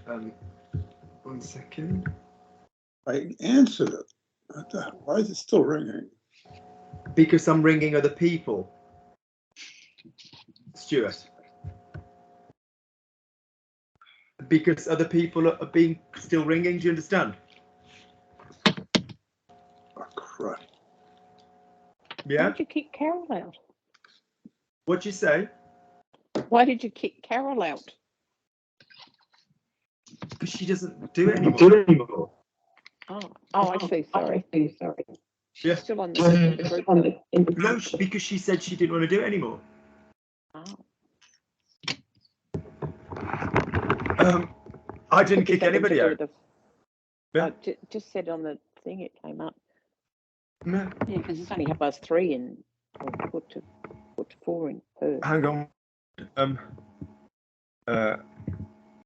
1 second. I answered it. Why is it still ringing? Because I'm ringing other people. Stuart. Because other people are being still ringing. Do you understand? Oh, crap. Yeah. Why did you kick Carol out? What'd you say? Why did you kick Carol out? Because she doesn't do it anymore. Oh, I see. Sorry. She's Yeah. still on the group. No, because she said she didn't want to do it anymore. Oh. I didn't kick anybody out. Yeah. Just said on the thing it came up. No. Yeah, because it's only 3:30 and put to 4 in Perth. Hang on.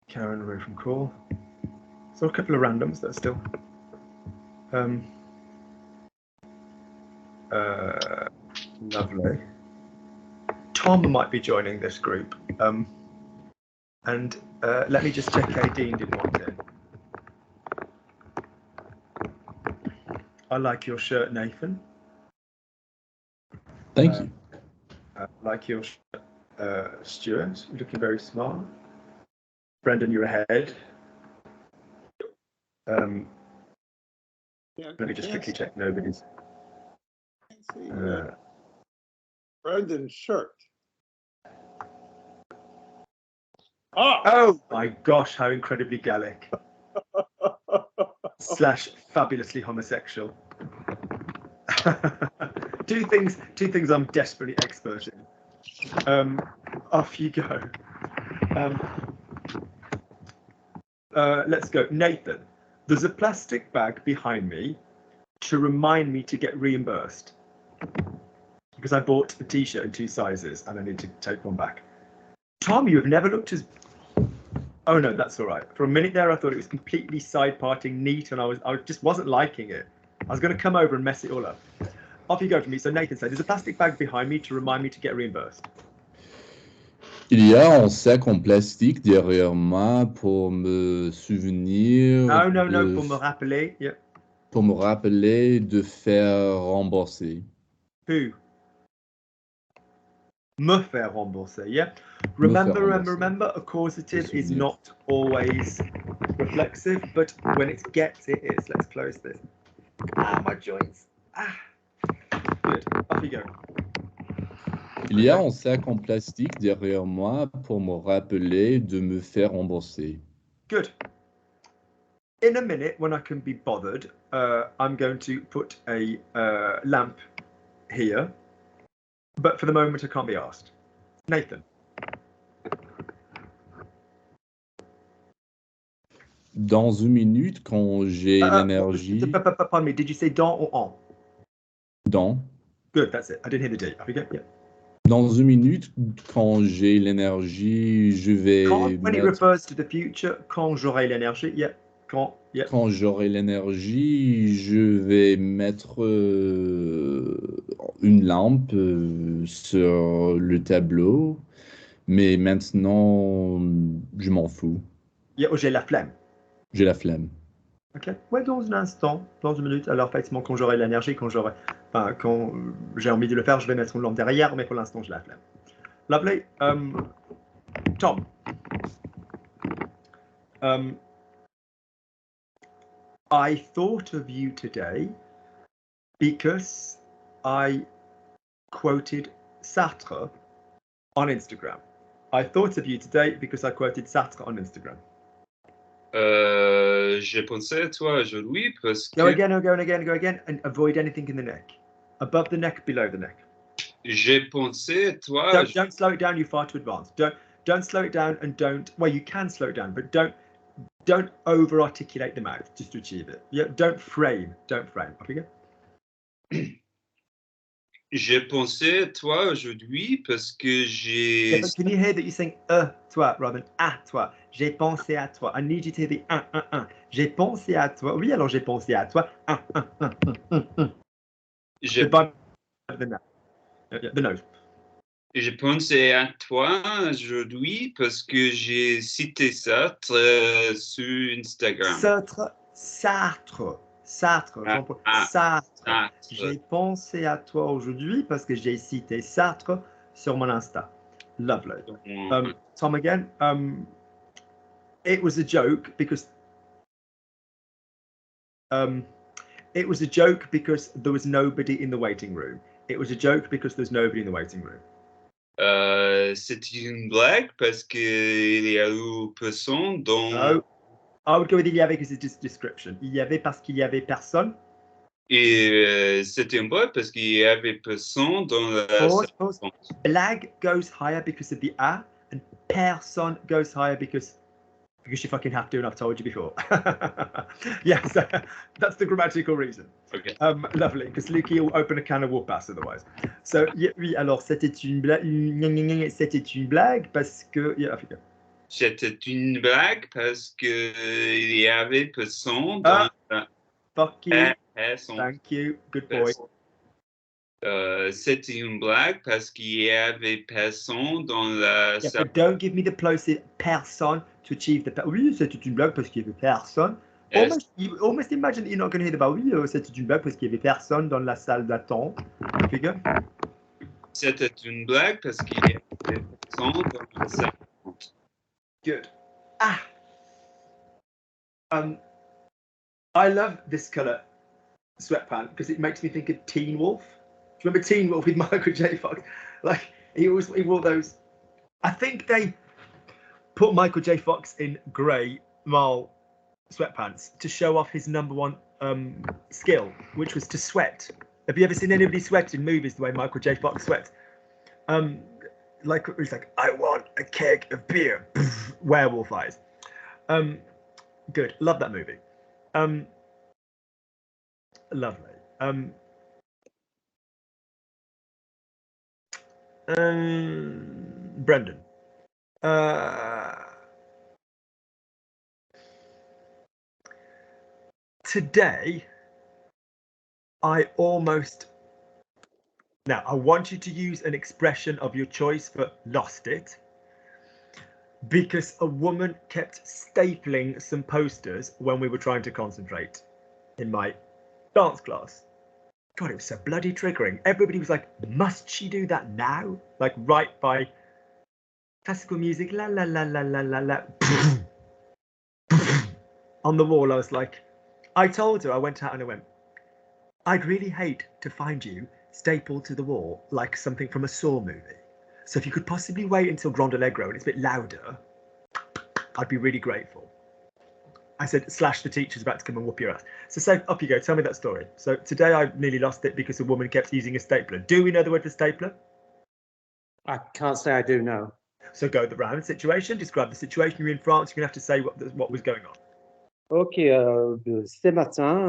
Karen away from call. So a couple of randoms that are still. Lovely. Tom might be joining this group. And let me just check Dean didn't want in. I like your shirt, Nathan. Thank you. I like your shirt, Stuart. You're looking very smart. Brendan, you're ahead. Let me just quickly check nobody's. Brendan's shirt. Oh my gosh, how incredibly Gallic. / fabulously homosexual. Two things I'm desperately expert in. Off you go. Let's go. Nathan, there's a plastic bag behind me to remind me to get reimbursed. Because I bought a t-shirt in 2 sizes and I need to take one back. Tom, you have never looked as... Oh no, that's all right. For a minute there, I thought it was completely side parting neat and I just wasn't liking it. I was going to come over and mess it all up. Off you go for me. So Nathan said, there's a plastic bag behind me to remind me to get reimbursed. Il y a un sac en plastique derrière moi pour me souvenir. No, pour me rappeler. Yeah. Pour me rappeler de faire rembourser. Who? Me faire rembourser, yeah. Remember, a causative is not always reflexive, but when it gets, it is. Let's close this. My joints. Good. Off you go. Il y a un sac en plastique derrière moi pour me rappeler de me faire rembourser. Good. In a minute, when I can be bothered, I'm going to put a lamp here. But for the moment, I can't be asked. Nathan. Dans une minute, quand j'ai l'énergie... Pardon me, did you say dans or en? Dans. Good, that's it. I didn't hear the D. Off you go. Yeah. Dans une minute, quand j'ai l'énergie, je vais when it refers to the future, quand j'aurai l'énergie, yeah. Quand j'aurai l'énergie, je vais mettre une lampe sur le tableau, mais maintenant, je m'en fous. Yeah, j'ai la flemme. J'ai la flemme. Ok. Ouais, dans un instant, dans une minute. Alors, effectivement, quand j'aurai l'énergie, quand j'ai envie de le faire, je vais mettre une lampe derrière, mais pour l'instant, j'ai la flemme. Lovely. Tom. I thought of you today because I quoted Sartre on Instagram. I thought of you today because I quoted Sartre on Instagram. J'ai pensé à toi aujourd'hui parce que... Go again, and avoid anything in the neck. Above the neck, below the neck. J'ai pensé à toi... Don't slow it down, you're far too advanced. Don't slow it down and don't... Well, you can slow it down, but don't over-articulate the mouth just to achieve it. Yeah, don't frame. Off you go. J'ai pensé à toi aujourd'hui parce que j'ai... Yeah, but can you hear that you're saying toi rather than toi? J'ai pensé à toi. I need you to hear the J'ai pensé à toi. Oui, alors j'ai pensé à toi. J'ai... The nose. Je pensais à toi aujourd'hui parce que j'ai cité ça sur Instagram. Sartre, Ah, Jean-Paul ah, Sartre. ah, J'ai pensé à toi aujourd'hui parce que j'ai cité Sartre sur mon Insta. Lovely. Tom again. It was a joke because it was a joke because there was nobody in the waiting room. It was a joke because there's nobody in the waiting room. C'est une blague parce qu'il y a eu personne dans... No, I would go with il y avait because it's just description. Il y avait parce qu'il y avait personne. Et c'est une blague parce qu'il y avait personne dans la Pause, salle. pause. Blague goes higher because of the a, and person goes higher because you fucking have to, and I've told you before. Yes, that's the grammatical reason. Okay. Lovely, because Lukey will open a can of whoop-ass otherwise. So, yeah, oui, alors c'était une blague. C'était une blague parce que. Yeah, Africa. C'était une blague parce que il y avait personne dans la... Fuck you. Personne. Thank you. Good boy. C'était une blague parce qu'il y avait personne dans la Yeah, salle. but don't give me the plosive person to achieve the. Oui, c'était une blague parce qu'il y avait personne. Almost imagine that you're not going to hear the bar. Oui, c'était une blague parce qu'il y avait personne dans la salle d'attente. Figure. C'était une blague parce qu'il y avait personne dans la salle d'attente. Good. I love this colour sweatpant because it makes me think of Teen Wolf. Do you remember Teen Wolf with Michael J. Fox? Like he wore those. I think they put Michael J. Fox in grey mall sweatpants to show off his number one skill, which was to sweat. Have you ever seen anybody sweat in movies the way Michael J. Fox sweats? Like he's like, I want a keg of beer. Werewolf eyes. Good. Love that movie. Lovely. Brendan. Today, I want you to use an expression of your choice for lost it, because a woman kept stapling some posters when we were trying to concentrate in my dance class. God, it was so bloody triggering. Everybody was like, must she do that now? Like right by classical music, la la la la la la la. On the wall, I was like, I told her, I went out and I went, I'd really hate to find you stapled to the wall like something from a Saw movie. So if you could possibly wait until Grand Allegro and it's a bit louder, I'd be really grateful. I said, / the teacher's about to come and whoop your ass. So say, up you go, tell me that story. So today I nearly lost it because a woman kept using a stapler. Do we know the word for stapler? I can't say I do know. So go the round situation, describe the situation. You're in France, you're going to have to say what was going on. Ok, ce matin,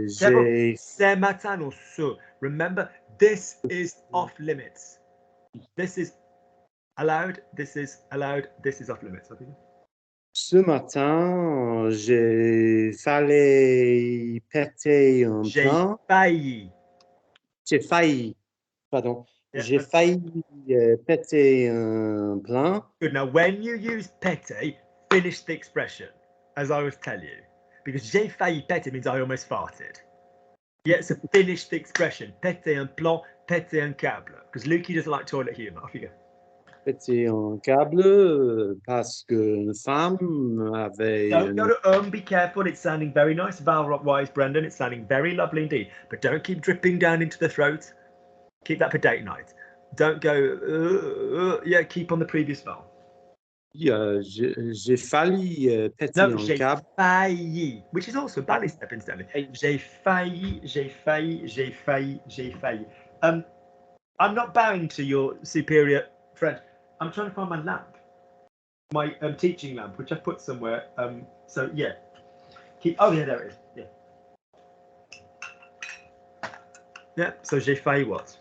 j'ai... Ce matin or ce. Remember, this is off limits. This is allowed, this is allowed, this is off limits. Okay? Ce matin, j'ai failli péter un plan. J'ai failli, pardon. Yeah, J'ai failli péter un plan. Good. Now, when you use péter, finish the expression, as I was telling you. Because j'ai failli péter means I almost farted. Yeah, so finish the expression. Péter un plan, péter un câble. Because Lukey doesn't like toilet humour. Off you go. Péter un câble parce qu'une femme avait... Don't go to be careful. It's sounding very nice. Vowel-wise, Brendan. It's sounding very lovely indeed. But don't keep dripping down into the throat. Keep that for date night. Don't go, yeah, keep on the previous vowel. J'ai failli péter un câble. Failli, which is also bally step incidentally. J'ai failli. I'm not bowing to your superior friend. I'm trying to find my lamp, my teaching lamp, which I put somewhere. So yeah, oh yeah, there it is. Yeah. So j'ai failli what?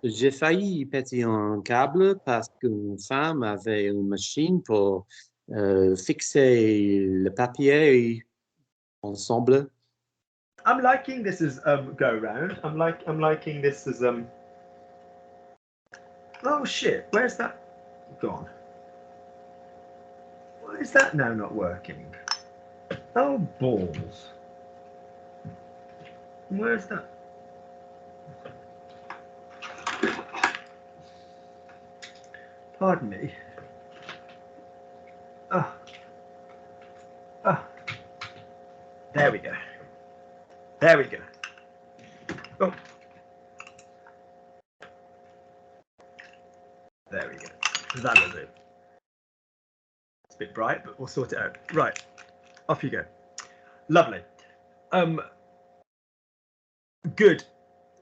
J'ai failli péter un câble parce qu'une femme avait une machine pour fixer le papier ensemble. I'm liking this as go round. I'm liking this as Oh shit, where's that gone? Why is that now not working? Oh balls. Where's that? Pardon me. Oh. Oh. There we go. There we go. Oh. There we go. That'll do. It's a bit bright, but we'll sort it out. Right. Off you go. Lovely. Good.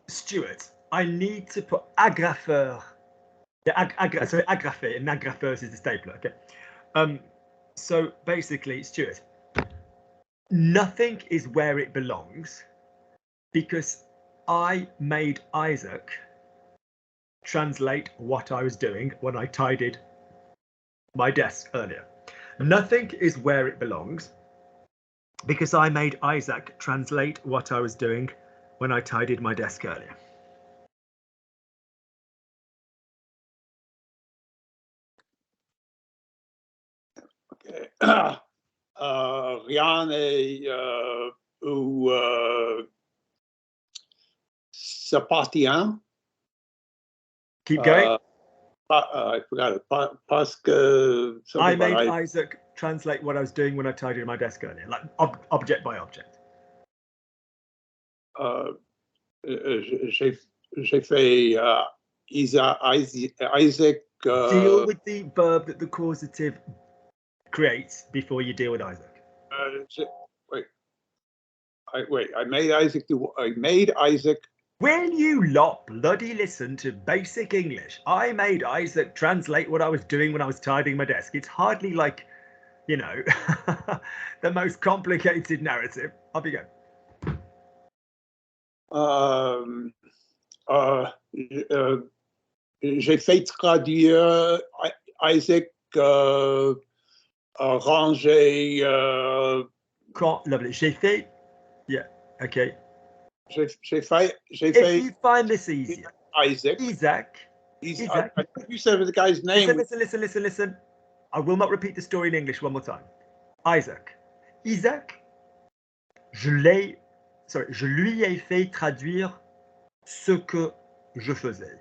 Stuart, I need to put agrafeur. Yeah, sorry, agrafé, and agrafeuse is the stapler. Okay. So basically, Stuart, nothing is where it belongs because I made Isaac translate what I was doing when I tidied my desk earlier. Nothing is where it belongs because I made Isaac translate what I was doing when I tidied my desk earlier. Okay. Rien n'est où s'appartient. Keep going. I forgot it. Parce que I made Isaac translate what I was doing when I tidied my desk earlier, like object by object. J'ai fait Isaac. Deal with the verb that the causative creates before you deal with Isaac. I made Isaac. Will you lot bloody listen to basic English? I made Isaac translate what I was doing when I was tidying my desk. It's hardly like, you know, the most complicated narrative. Off you go. J'ai fait traduire Isaac ranger. Lovely. J'ai fait. Yeah. Okay. J'ai fait. If you find this easier, Isaac. Isaac. I think you said the guy's name. Listen. I will not repeat the story in English one more time. Isaac. Je lui ai fait traduire ce que je faisais.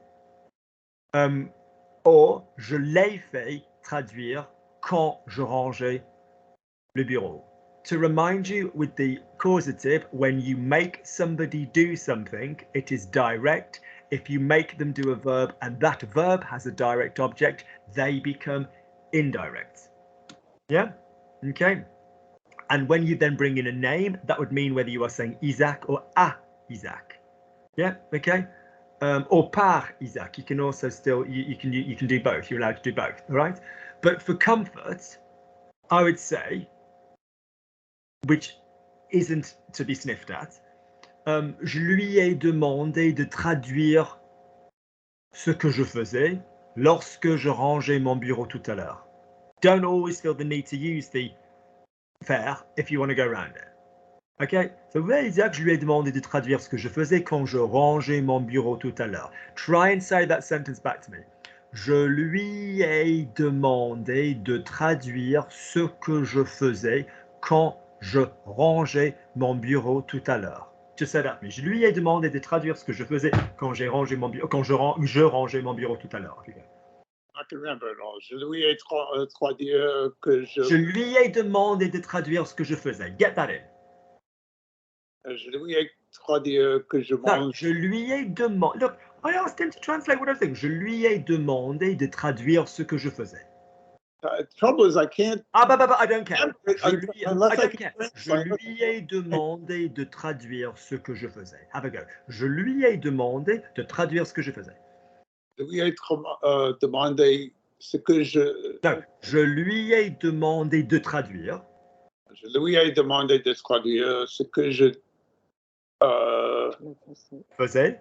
Or, je l'ai fait traduire quand je rangeais le bureau. To remind you with the causative, when you make somebody do something, it is direct. If you make them do a verb and that verb has a direct object, they become indirect. Yeah? Okay. And when you then bring in a name, that would mean whether you are saying Isak or a Isak. Yeah? Okay. Or par Isak. You can also still you can do both. You're allowed to do both. All right. But for comfort, I would say, which isn't to be sniffed at, je lui ai demandé de traduire ce que je faisais lorsque je rangeais mon bureau tout à l'heure. Don't always feel the need to use the faire if you want to go around it. Okay, so Isaac, je lui ai demandé de traduire ce que je faisais quand je rangeais mon bureau tout à l'heure. Try and say that sentence back to me. Je lui ai demandé de traduire ce que je faisais quand je rangeais mon bureau tout à l'heure. Just say that to me. Je lui ai demandé de traduire ce que je faisais quand j'ai rangé mon bureau, quand je rangeais mon bureau tout à l'heure. Okay. I can remember it all. Je lui ai traduire que Je lui ai demandé de traduire ce que je faisais. Get that in. Je lui ai traduire que je mange. No, je lui ai demandé. Look, I asked him to translate what I was saying. Je lui ai demandé de traduire ce que je faisais. The trouble is I can't. I don't care. Je lui ai demandé de traduire ce que je faisais. Have a go. Je lui ai demandé de traduire ce que je faisais. Je lui ai demandé ce que je. Non, je lui ai demandé de traduire. Je lui ai demandé de traduire ce que je. Faisais.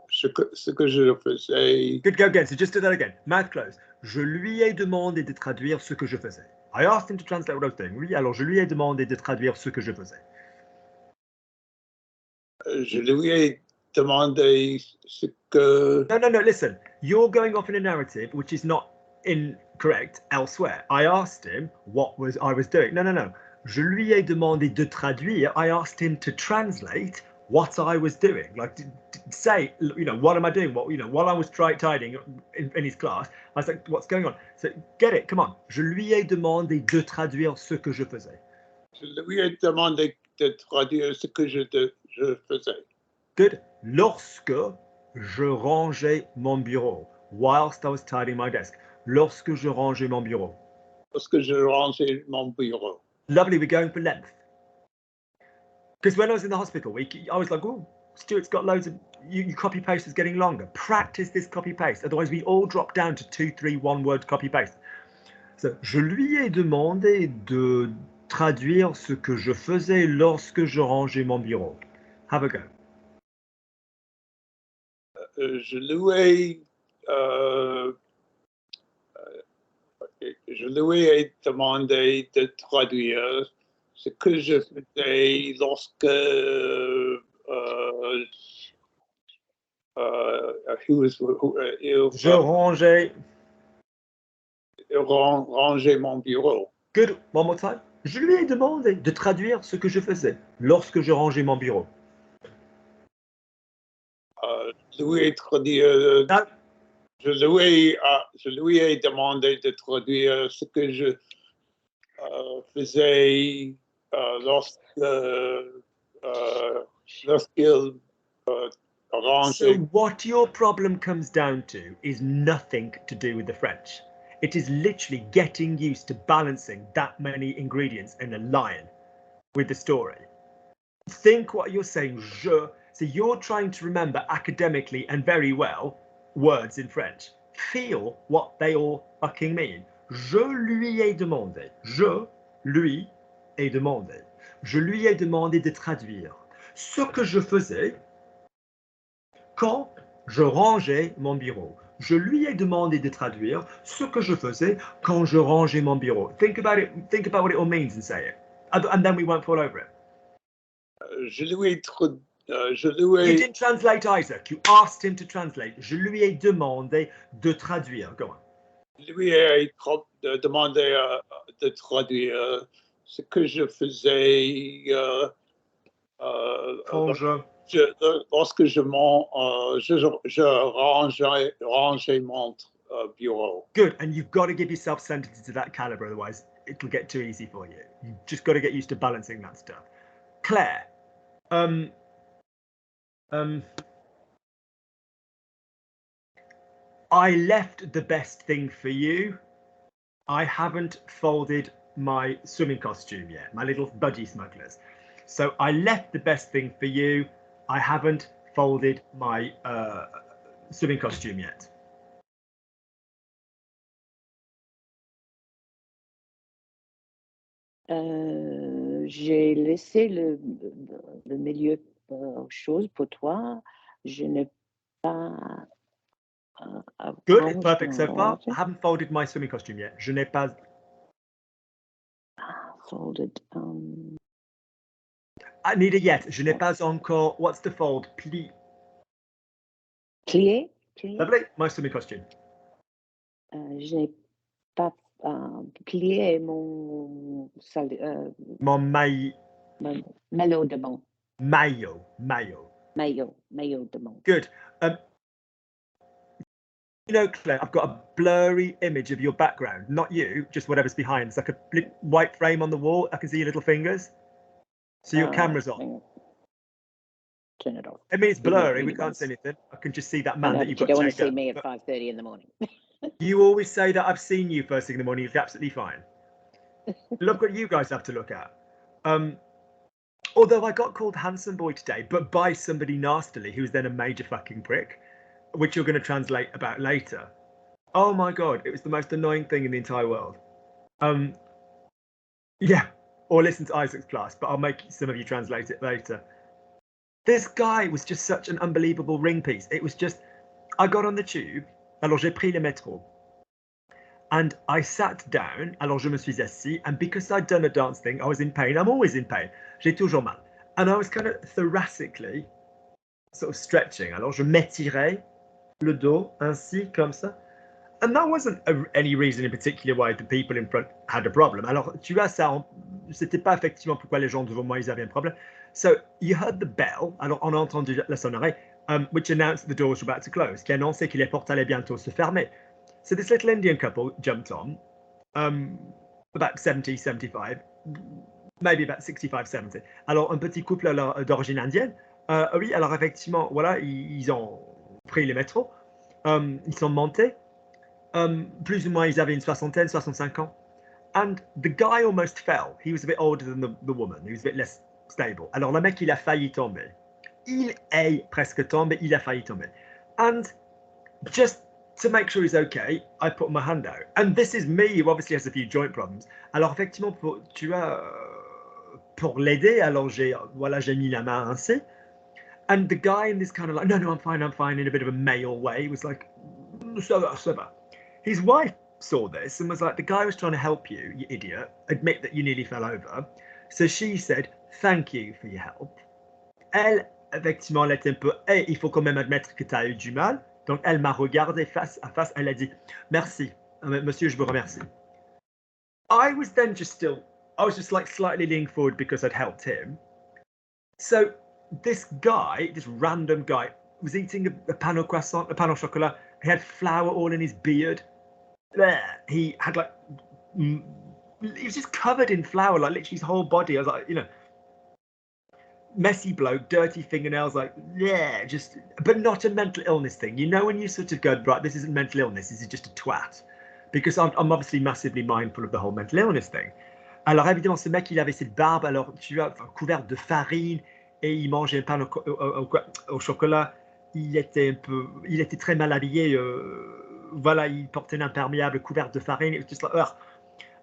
Ce que je faisais. Good, go again. So just do that again. Mouth closed. Je lui ai demandé de traduire ce que je faisais. I asked him to translate what I was doing. Oui, alors je lui ai demandé de traduire ce que je faisais. Je lui ai demandé ce que... No, listen. You're going off in a narrative which is not incorrect elsewhere. I asked him what I was doing. No. Je lui ai demandé de traduire. I asked him to translate what I was doing. Like, say, what am I doing? While I was tidying in his class, I was like, what's going on? So, get it, come on. Je lui ai demandé de traduire ce que je faisais. Je lui ai demandé de traduire ce que je faisais. Good. Lorsque je rangeais mon bureau, whilst I was tidying my desk. Lorsque je rangeais mon bureau. Lorsque je rangeais mon bureau. Lovely, we're going for length. Because when I was in the hospital week, I was like, oh, Stuart's got loads of, you copy paste is getting longer. Practice this copy paste. Otherwise, we all drop down to 2, 3, 1 word copy paste. So, je lui ai demandé de traduire ce que je faisais lorsque je rangeais mon bureau. Have a go. Je lui ai demandé de traduire ce que je faisais lorsque je rangeais mon bureau. Good. One more time. Je lui ai demandé de traduire ce que je faisais lorsque je rangeais mon bureau. Je lui ai demandé de traduire ce que je faisais lorsqu'il rangeait. So what your problem comes down to is nothing to do with the French. It is literally getting used to balancing that many ingredients in a line with the story. Think what you're saying, je. So you're trying to remember academically and very well words in French. Feel what they all fucking mean. Je lui ai demandé. Je lui ai demandé. Je lui ai demandé de traduire ce que je faisais quand je rangeais mon bureau. Je lui ai demandé de traduire ce que je faisais quand je rangeais mon bureau. Think about it. Think about what it all means and say it. And then we won't fall over it. You didn't translate, Isaac. You asked him to translate. Je lui ai demandé de traduire. Go on. Je lui ai demandé de traduire ce que je faisais lorsque je rangeais mon bureau. Good, and you've got to give yourself sentences of that caliber, otherwise it'll get too easy for you. You've just got to get used to balancing that stuff. Claire, I left the best thing for you. I haven't folded my swimming costume yet, my little budgie smugglers. So I left the best thing for you. I haven't folded my swimming costume yet. J'ai laissé le milieu chose pour toi. Je n'ai pas. Good, perfect so far. I haven't folded my swimming costume yet. Je n'ai pas folded. I need a yet. Je n'ai pas encore. What's the fold? Plié. Lovely. My swimming costume. Je n'ai pas plié mon maillot de bain. Maillot de bain. Good. You know, Claire, I've got a blurry image of your background. Not you, just whatever's behind. It's like a white frame on the wall. I can see your little fingers. So your camera's on. Turn it off. I mean, it's blurry. We can't see anything. I can just see that man that you've got. You don't want to see me at 5:30 in the morning. You always say that I've seen you first thing in the morning. It's absolutely fine. Look what you guys have to look at. Although I got called handsome boy today, but by somebody nastily who was then a major fucking prick, which you're going to translate about later. Oh my God, it was the most annoying thing in the entire world. Yeah, or listen to Isaac's class, but I'll make some of you translate it later. This guy was just such an unbelievable ring piece. It was just, I got on the tube, alors j'ai pris le métro. And I sat down, alors je me suis assis, and because I'd done a dance thing, I was in pain. I'm always in pain. J'ai toujours mal. And I was kind of thoracically sort of stretching. Alors, je m'étirais le dos, ainsi, comme ça. And that wasn't any reason in particular why the people in front had a problem. Alors, tu vois, ça, c'était pas effectivement pourquoi les gens devant moi, ils avaient un problème. So, you heard the bell. Alors, on a entendu la sonnerie, which announced the doors were about to close, qui annonçait que les portes allaient bientôt se fermer. So, this little Indian couple jumped on, about 70, 75, maybe about 65, 70. Alors, un petit couple d'origine indienne. Oui, alors effectivement, voilà, ils ont pris les métros, ils sont montés. Plus ou moins, ils avaient une soixantaine, 65 ans. And the guy almost fell. He was a bit older than the woman. He was a bit less stable. Alors, le mec, il a failli tomber. Il est presque tombé. Il a failli tomber. And just to make sure he's okay, I put my hand out. And this is me, who obviously has a few joint problems. Alors, effectivement, pour l'aider, alors j'ai mis la main ainsi. And the guy in this kind of like, no, I'm fine, in a bit of a male way, was like, ça va. His wife saw this and was like, the guy was trying to help you, you idiot. Admit that you nearly fell over. So she said, thank you for your help. Elle, effectivement, elle était un peu, hey, il faut quand même admettre que tu as eu du mal. Donc, elle m'a regardé face à face. Elle a dit, merci, monsieur, je vous remercie. I was just like slightly leaning forward because I'd helped him. So this guy, this random guy, was eating a pain au croissant, a pain au chocolat. He had flour all in his beard. He had like, he was just covered in flour, like literally his whole body. I was like, you know, messy bloke, dirty fingernails, like, yeah, just, but not a mental illness thing. You know, when you sort of go, right, this isn't mental illness, this is just a twat. Because I'm obviously massively mindful of the whole mental illness thing. Alors évidemment, ce mec, il avait cette barbe, alors tu vois, couverte de farine, et il mangeait un pain au chocolat. Il était très mal habillé. Voilà, il portait un imperméable couvert de farine. It was just like, ugh.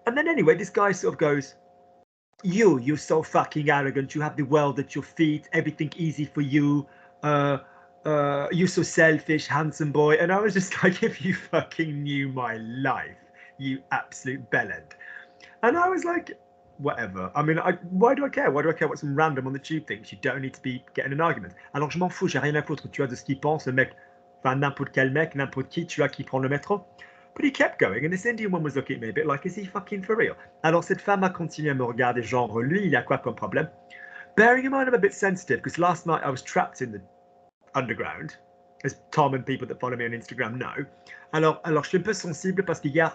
And then anyway, this guy sort of goes, you're so fucking arrogant. You have the world at your feet. Everything easy for you. You're so selfish, handsome boy. And I was just like, if you fucking knew my life, you absolute bellend. And I was like, whatever. I mean, why do I care? Why do I care what some random on the tube thinks? You don't need to be getting an argument. Alors, je m'en fous, j'ai rien à foutre, tu vois, de ce qu'il pense, le mec, enfin, n'importe quel mec, n'importe qui, tu vois, qui prend le métro. But he kept going, and this Indian one was looking at me a bit like, is he fucking for real? Alors, cette femme a continué à me regarder, genre, lui, il a quoi comme problème? Bearing in mind, I'm a bit sensitive, because last night I was trapped in the underground, as Tom and people that follow me on Instagram know. Alors je suis un peu sensible parce que hier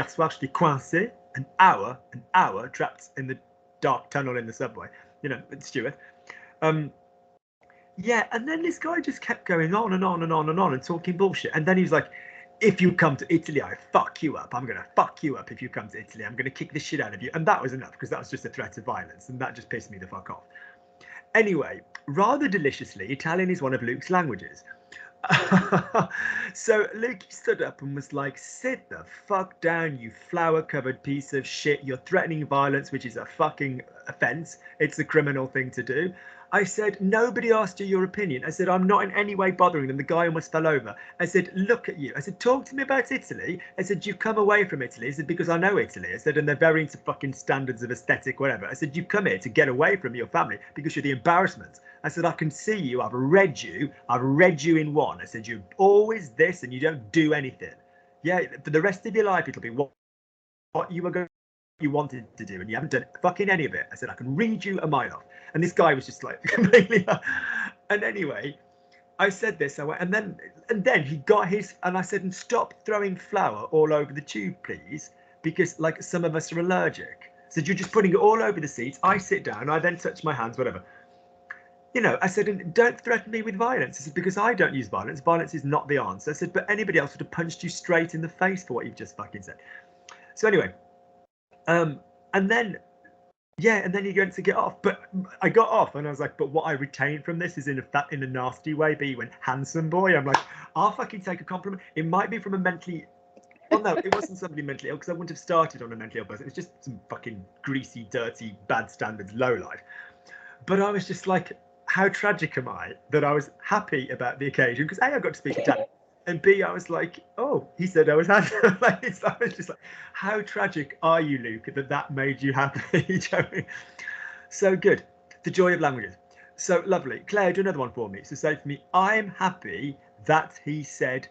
soir, j'étais coincé an hour trapped in the dark tunnel in the subway, you know, with Stuart. Yeah, and then this guy just kept going on and on and on and on and talking bullshit. And then he was like, if you come to Italy, I fuck you up. I'm going to fuck you up if you come to Italy. I'm going to kick the shit out of you. And that was enough, because that was just a threat of violence. And that just pissed me the fuck off. Anyway, rather deliciously, Italian is one of Luke's languages. So Luke stood up and was like, sit the fuck down, you flour-covered piece of shit. You're threatening violence, which is a fucking offence. It's a criminal thing to do. I said, nobody asked you your opinion. I said, I'm not in any way bothering them. The guy almost fell over. I said, look at you. I said, talk to me about Italy. I said, you've come away from Italy. I said, because I know Italy. I said, and they're very into fucking standards of aesthetic, whatever. I said, you've come here to get away from your family because you're the embarrassment. I said, I can see you. I've read you in one. I said, you're always this and you don't do anything. Yeah, for the rest of your life, it'll be what you were going you wanted to do and you haven't done fucking any of it. I said, I can read you a mile off. And this guy was just like completely. And anyway, I said this, and then he got his, and I said, and stop throwing flour all over the tube, please, because like some of us are allergic. So you're just putting it all over the seats. I sit down, I then touch my hands, whatever. You know, I said, and don't threaten me with violence. I said, because I don't use violence. Violence is not the answer. I said, but anybody else would have punched you straight in the face for what you've just fucking said. So anyway, and then you're going to get off. But I got off and I was like, but what I retained from this is in a nasty way. But he went, handsome boy. I'm like, I'll fucking take a compliment. It might be from a mentally, well, no, it wasn't somebody mentally ill because I wouldn't have started on a mentally ill person. It was just some fucking greasy, dirty, bad standards, lowlife. But I was just like, how tragic am I that I was happy about the occasion? Because A, I got to speak Italian. And B, I was like, oh, he said I was handsome. I was just like, how tragic are you, Luke, that made you happy? So good. The joy of languages. So lovely. Claire, do another one for me. So say for me, I'm happy that he said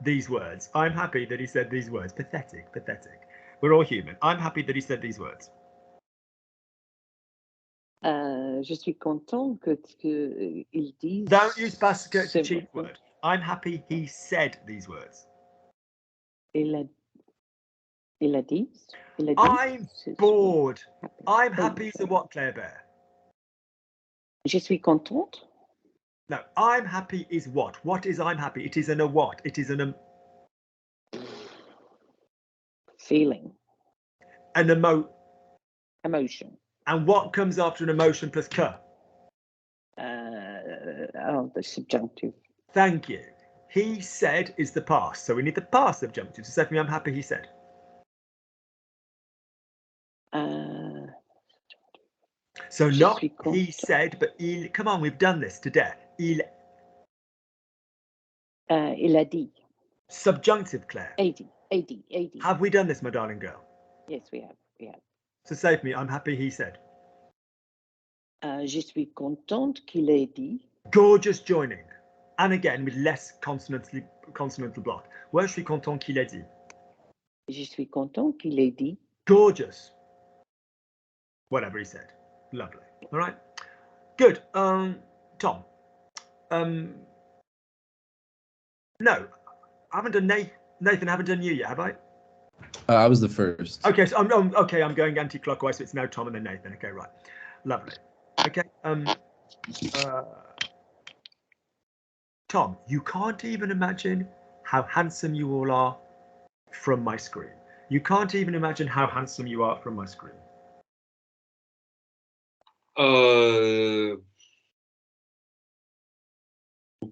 these words. I'm happy that he said these words. Pathetic, pathetic. We're all human. I'm happy that he said these words. Je suis content qu'il dise. Don't use parce que, it's a c'est cheap vrai. word. I'm happy he said these words. Il a dit. Il a dit. I'm bored. Happy. I'm Oh, happy to what, Claire Bear? Je suis contente. No, I'm happy is what? What is I'm happy? It is an a what? It is an Feeling. Emotion. And what comes after an emotion plus que? The subjunctive. Thank you. He said is the past, so we need the past subjunctive. So say for me, I'm happy he said. So not he said, but il. Come on, we've done this to death. Il a dit. Subjunctive, Claire. A dit. Have we done this, my darling girl? Yes, we have. So say for me, I'm happy he said. Je suis contente qu'il ait dit. Gorgeous joining. And again, with less consonantal block. Where je suis content qu'il ait dit. Je suis content qu'il ait dit. Gorgeous. Whatever he said. Lovely. All right. Good. Tom. No, I haven't done Nathan. I haven't done you yet, have I? I was the first. Okay, so I'm going anti-clockwise, so it's now Tom and then Nathan. Okay, right. Lovely. Okay. Tom, you can't even imagine how handsome you all are from my screen. You can't even imagine how handsome you are from my screen.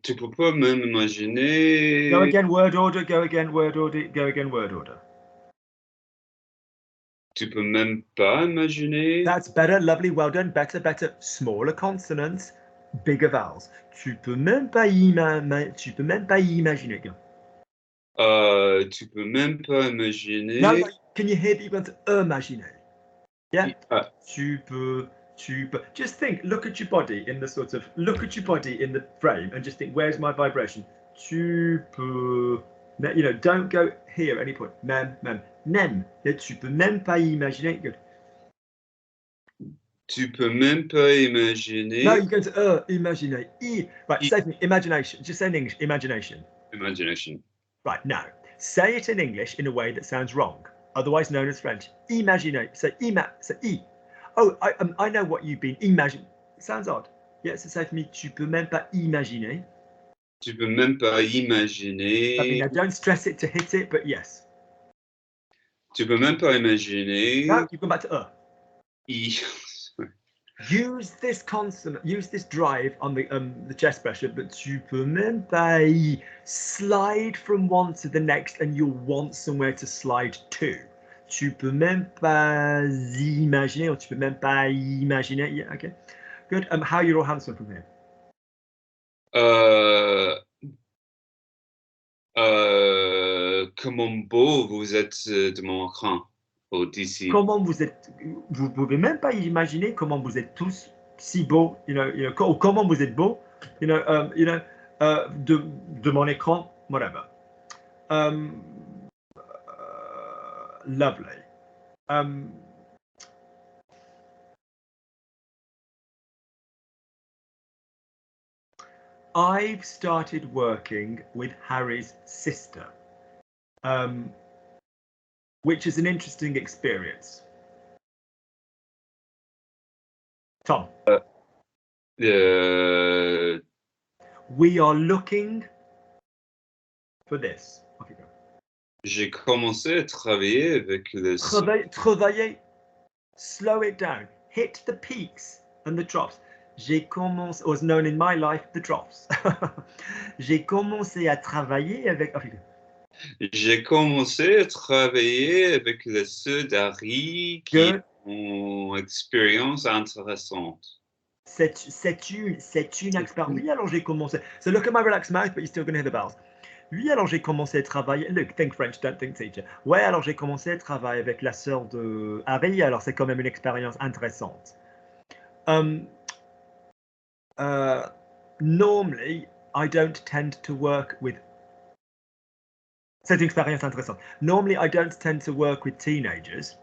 Tu peux pas même imaginer. Go again, word order. Go again, word order. Go again, word order. Tu peux même pas imaginer. That's better, lovely, well done. Better. Smaller consonants, bigger vowels. Tu peux même pas imaginer. Tu peux même pas imaginer. No, can you hear that you want to imaginer? Yeah. Ah. Tu peux. Just think. Look at your body in the frame and just think. Where's my vibration? Tu peux. Don't go here at any point. Même. Nem. Tu peux même pas imaginer. Good. Tu peux même pas imaginer. No, you're going to imaginer. Right, say me, imagination. Just say in English, imagination. Imagination. Right, now, say it in English in a way that sounds wrong, otherwise known as French. Imaginate. Say I. Oh, I know what you've been. Imagine. It sounds odd. Yeah, so say for me, tu peux même pas imaginer. Tu peux même pas imaginer. I mean, now don't stress it to hit it, but yes. Tu peux même pas imaginer. No, you go back to I. Use this consonant, use this drive on the chest pressure, but tu peux même pas slide from one to the next and you'll want somewhere to slide to. Tu peux même pas imaginer, or tu peux même pas imaginer. Yeah, okay. Good. How are you all handsome from here? Comment beau vous êtes de mon cran d'ici. Comment vous êtes, vous pouvez même pas imaginer comment vous êtes tous si beaux, comment vous êtes beaux, de mon écran, whatever. Lovely. I've started working with Harry's sister, which is an interesting experience. Tom? We are looking for this. Okay, go. J'ai commencé à travailler avec le... Travailler. Slow it down. Hit the peaks and the troughs. J'ai commencé, or as known in my life, the troughs. J'ai commencé à travailler avec... Okay, go. J'ai commencé à travailler avec les sœurs d'Harry qui ont une expérience intéressante. C'est une expérience. Oui, alors j'ai commencé. So look at my relaxed mouth, but you're still going to hear the bells. Oui, alors j'ai commencé à travailler. Look, think French, don't think teacher. Ouais, alors j'ai commencé à travailler avec la sœur de Harry. Alors c'est quand même une expérience intéressante. Normally, I don't tend to work with. C'est une expérience intéressante. Normally, I don't tend to work with teenagers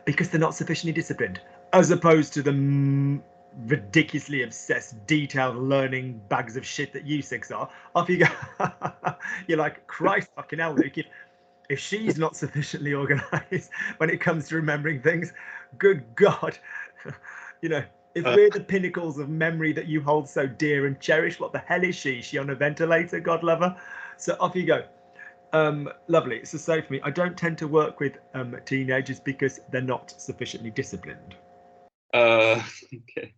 because they're not sufficiently disciplined, as opposed to the ridiculously obsessed, detailed learning bags of shit that you six are. Off you go. You're like, Christ fucking hell, Luke. If she's not sufficiently organized when it comes to remembering things, good God. You know, if we're the pinnacles of memory that you hold so dear and cherish, what the hell is she? Is she on a ventilator, God love her? So off you go. Lovely. So say for me, I don't tend to work with teenagers because they're not sufficiently disciplined. Ok.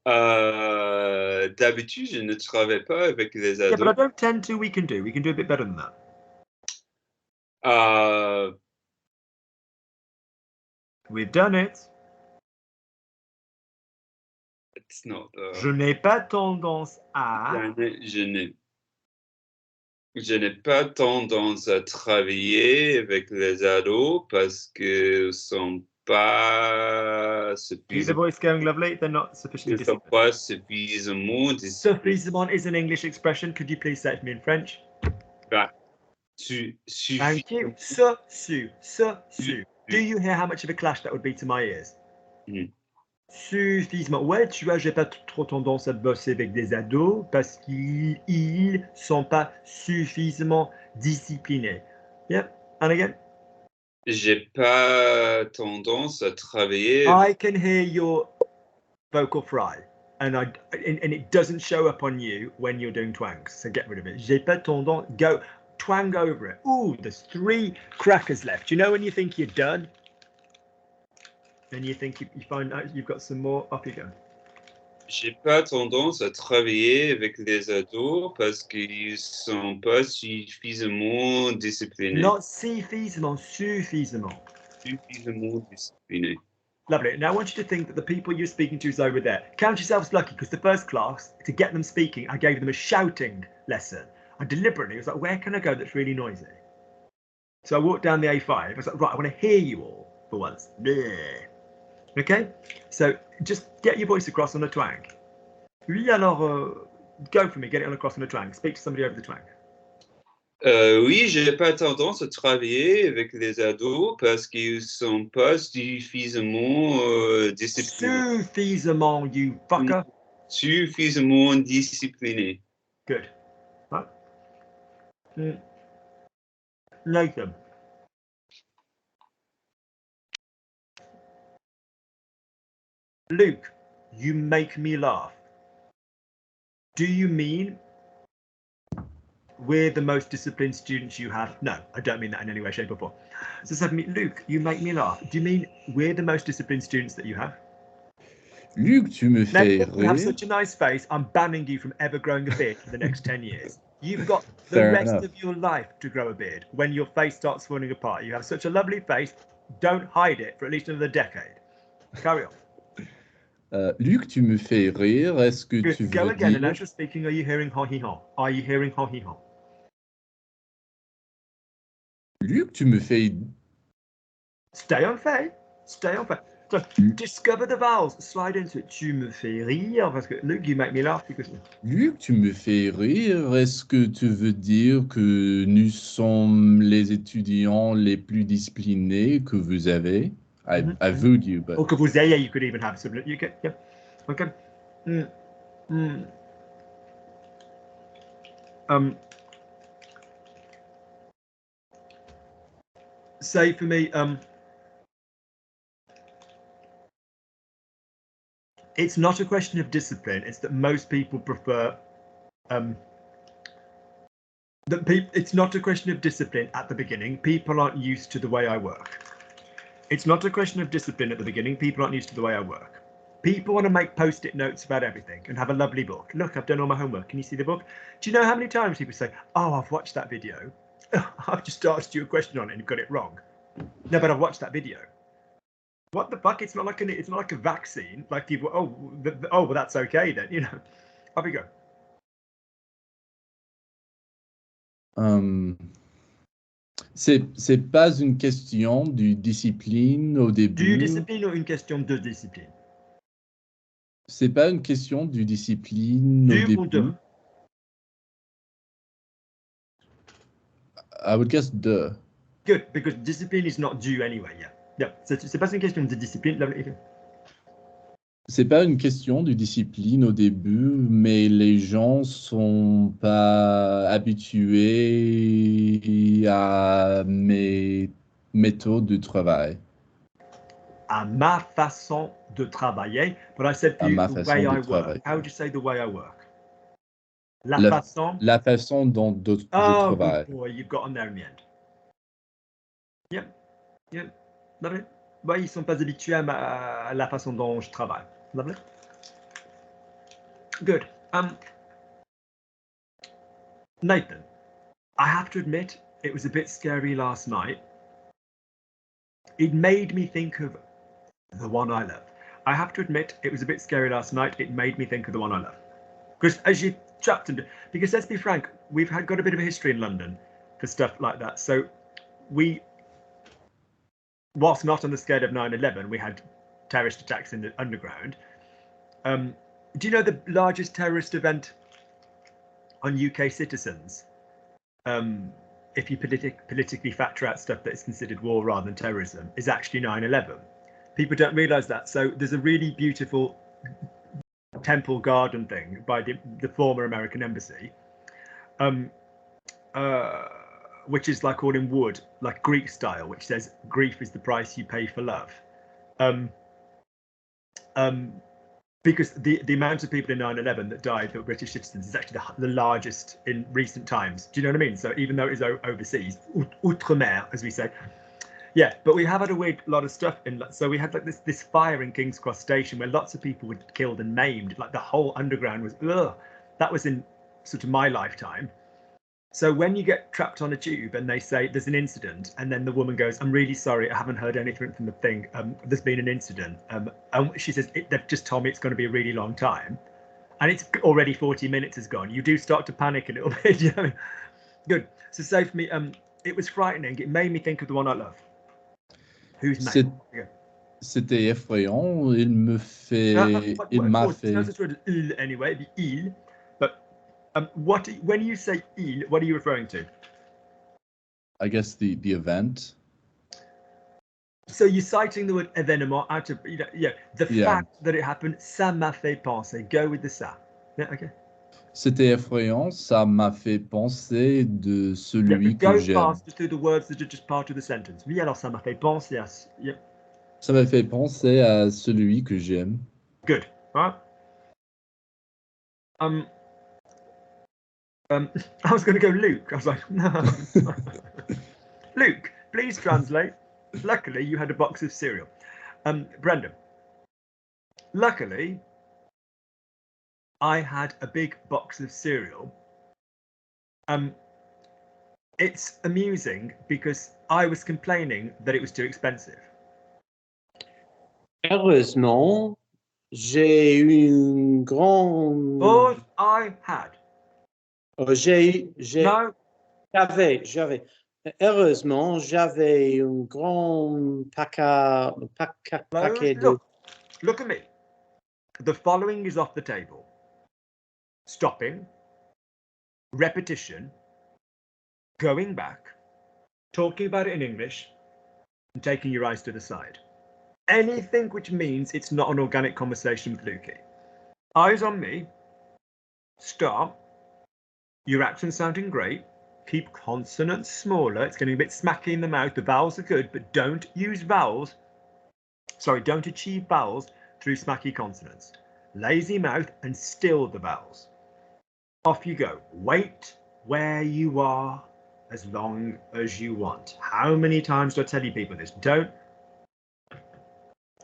D'habitude, je ne travaille pas avec les Yeah, but I ados. don't tend to. We can do a bit better than that. We've done it. It's not. Je n'ai pas tendance à. Je n'ai pas tendance à travailler avec les ados parce qu'ils ne sont pas Keep the voice going, lovely. They're not sufficiently disciplined. pas suffisamment disciplinés. Suffisamment is an English expression. Could you please say it to me in French? Bah, Thank you. Su. Do you hear how much of a clash that would be to my ears? Suffisamment. Ouais, tu vois, j'ai pas trop tendance à bosser avec des ados parce qu'ils sont pas suffisamment disciplinés. Yep. And again. J'ai pas tendance à travailler. I can hear your vocal fry, and it doesn't show up on you when you're doing twangs. So get rid of it. J'ai pas tendance. Go twang over it. Ooh, there's 3 crackers left. You know when you think you're done? And you think you find out you've got some more, off you go. J'ai pas tendance à travailler avec les ados parce qu'ils sont pas suffisamment disciplinés. Not suffisamment, suffisamment. Suffisamment disciplinés. Lovely. Now I want you to think that the people you're speaking to is over there. Count yourselves lucky because the first class, to get them speaking, I gave them a shouting lesson. I deliberately was like, where can I go that's really noisy? So I walked down the A5. I was like, right, I want to hear you all for once. Bleh. Okay, so just get your voice across on a twang. Oui, alors, go for me, get it on across on a twang. Speak to somebody over the twang. Oui, j'ai pas tendance à travailler avec les ados parce qu'ils sont pas suffisamment disciplinés. Suffisamment, you fucker. Suffisamment disciplinés. Good. Right. Nathan. Luke, you make me laugh. Do you mean we're the most disciplined students you have? No, I don't mean that in any way, shape or form. So suddenly, Luke, you make me laugh. Do you mean we're the most disciplined students that you have? Luc, tu me fais Nathan, you have rire. such a nice face. I'm banning you from ever growing a beard for the next 10 years. You've got the Fair rest enough. of your life to grow a beard when your face starts falling apart. You have such a lovely face. Don't hide it for at least another decade. Carry on. Luc, tu me fais rire. Est-ce que tu Go veux again, and dire... as you're speaking, are you hearing ha-he-ha? Are you hearing ha-he-ha? Luc, tu me fais... Stay on fait. Stay on fait. So, discover the vowels. Slide into it. Tu me fais rire parce que Luke, you make me laugh because. Luc, tu me fais rire. Est-ce que tu veux dire que nous sommes les étudiants les plus disciplinés que vous avez? I would you, but... Or que vous ayez, you could even have some. You can, yeah. Okay. Say for me, it's not a question of discipline. It's that most people prefer. It's not a question of discipline at the beginning. People aren't used to the way I work. It's not a question of discipline at the beginning. People aren't used to the way I work. People want to make post-it notes about everything and have a lovely book. Look, I've done all my homework. Can you see the book? Do you know how many times people say, "Oh, I've watched that video. I've just asked you a question on it and got it wrong." No, but I've watched that video. What the fuck? It's not like a vaccine. Like people, well, that's okay then. You know, off we go. C'est pas une question de discipline au début. Du discipline ou une question de discipline? C'est pas une question du discipline au Du ou début. de? I would guess de. Good, because discipline is not due anyway, yeah. Yeah, c'est pas une question de discipline. Lovely. C'est pas une question du discipline au début, mais les gens sont pas habitués à mes méthodes de travail, À ma façon de travailler, but I said à for you, ma the façon way de I work. travailler. How would you say the way I work? La La, façon. la façon dont je Oh, travaille. good boy, you got on there in the end. Yep, yep. Lovely. Ouais, ils sont pas habitués à la façon dont je travaille. Lovely. Good. Nathan, I have to admit, it was a bit scary last night. It made me think of the one I love. I have to admit, it was a bit scary last night. It made me think of the one I love. Because as you trapped into, because let's be frank, we've got a bit of a history in London for stuff like that. So we, whilst not on the scale of 9/11, we had terrorist attacks in the underground. Do you know the largest terrorist event on UK citizens? If you politically factor out stuff that is considered war rather than terrorism, is actually 9/11. People don't realise that. So there's a really beautiful temple garden thing by the former American embassy, which is like all in wood, like Greek style, which says grief is the price you pay for love. Because the amount of people in 9/11 that died that were British citizens is actually the largest in recent times. Do you know what I mean? So even though it is overseas, outre-mer, as we say, yeah. But we have had a weird lot of stuff in. So we had like this fire in King's Cross Station where lots of people were killed and maimed. Like the whole underground was. Ugh, that was in sort of my lifetime. So when you get trapped on a tube and they say there's an incident, and then the woman goes, "I'm really sorry, I haven't heard anything from the thing. There's been an incident." And she says, "They've just told me it's going to be a really long time," and it's already 40 minutes has gone. You do start to panic a little bit. You know? Good. So say for me, it was frightening. It made me think of the one I love. Who's mate? C'était effrayant. Il m'a fait. Il anyway, it'd be il. But when you say il, what are you referring to? I guess the event. So you're citing the word événement out of fact that it happened. Ça m'a fait penser. Go with the ça. Yeah, okay. C'était effrayant. Ça m'a fait penser de celui que j'aime. Go faster through the words that are just part of the sentence. Oui, alors ça m'a fait penser à. Yeah. Ça m'a fait penser à celui que j'aime. Good. All right. I was going to go Luke. I was like, no. Luke, please translate. Luckily, you had a box of cereal. Brendan, luckily, I had a big box of cereal. It's amusing because I was complaining that it was too expensive. Heureusement, j'ai eu une grande... Oh, I had. No. J'avais. Heureusement, j'avais un grand paquet de... Look at me. The following is off the table. Stopping, repetition, going back, talking about it in English, and taking your eyes to the side. Anything which means it's not an organic conversation with Lukey. Eyes on me. Start. Your accent sounding great. Keep consonants smaller. It's getting a bit smacky in the mouth. The vowels are good, but don't use vowels. Sorry, don't achieve vowels through smacky consonants. Lazy mouth and still the vowels. Off you go. Wait where you are as long as you want. How many times do I tell you people this? Don't.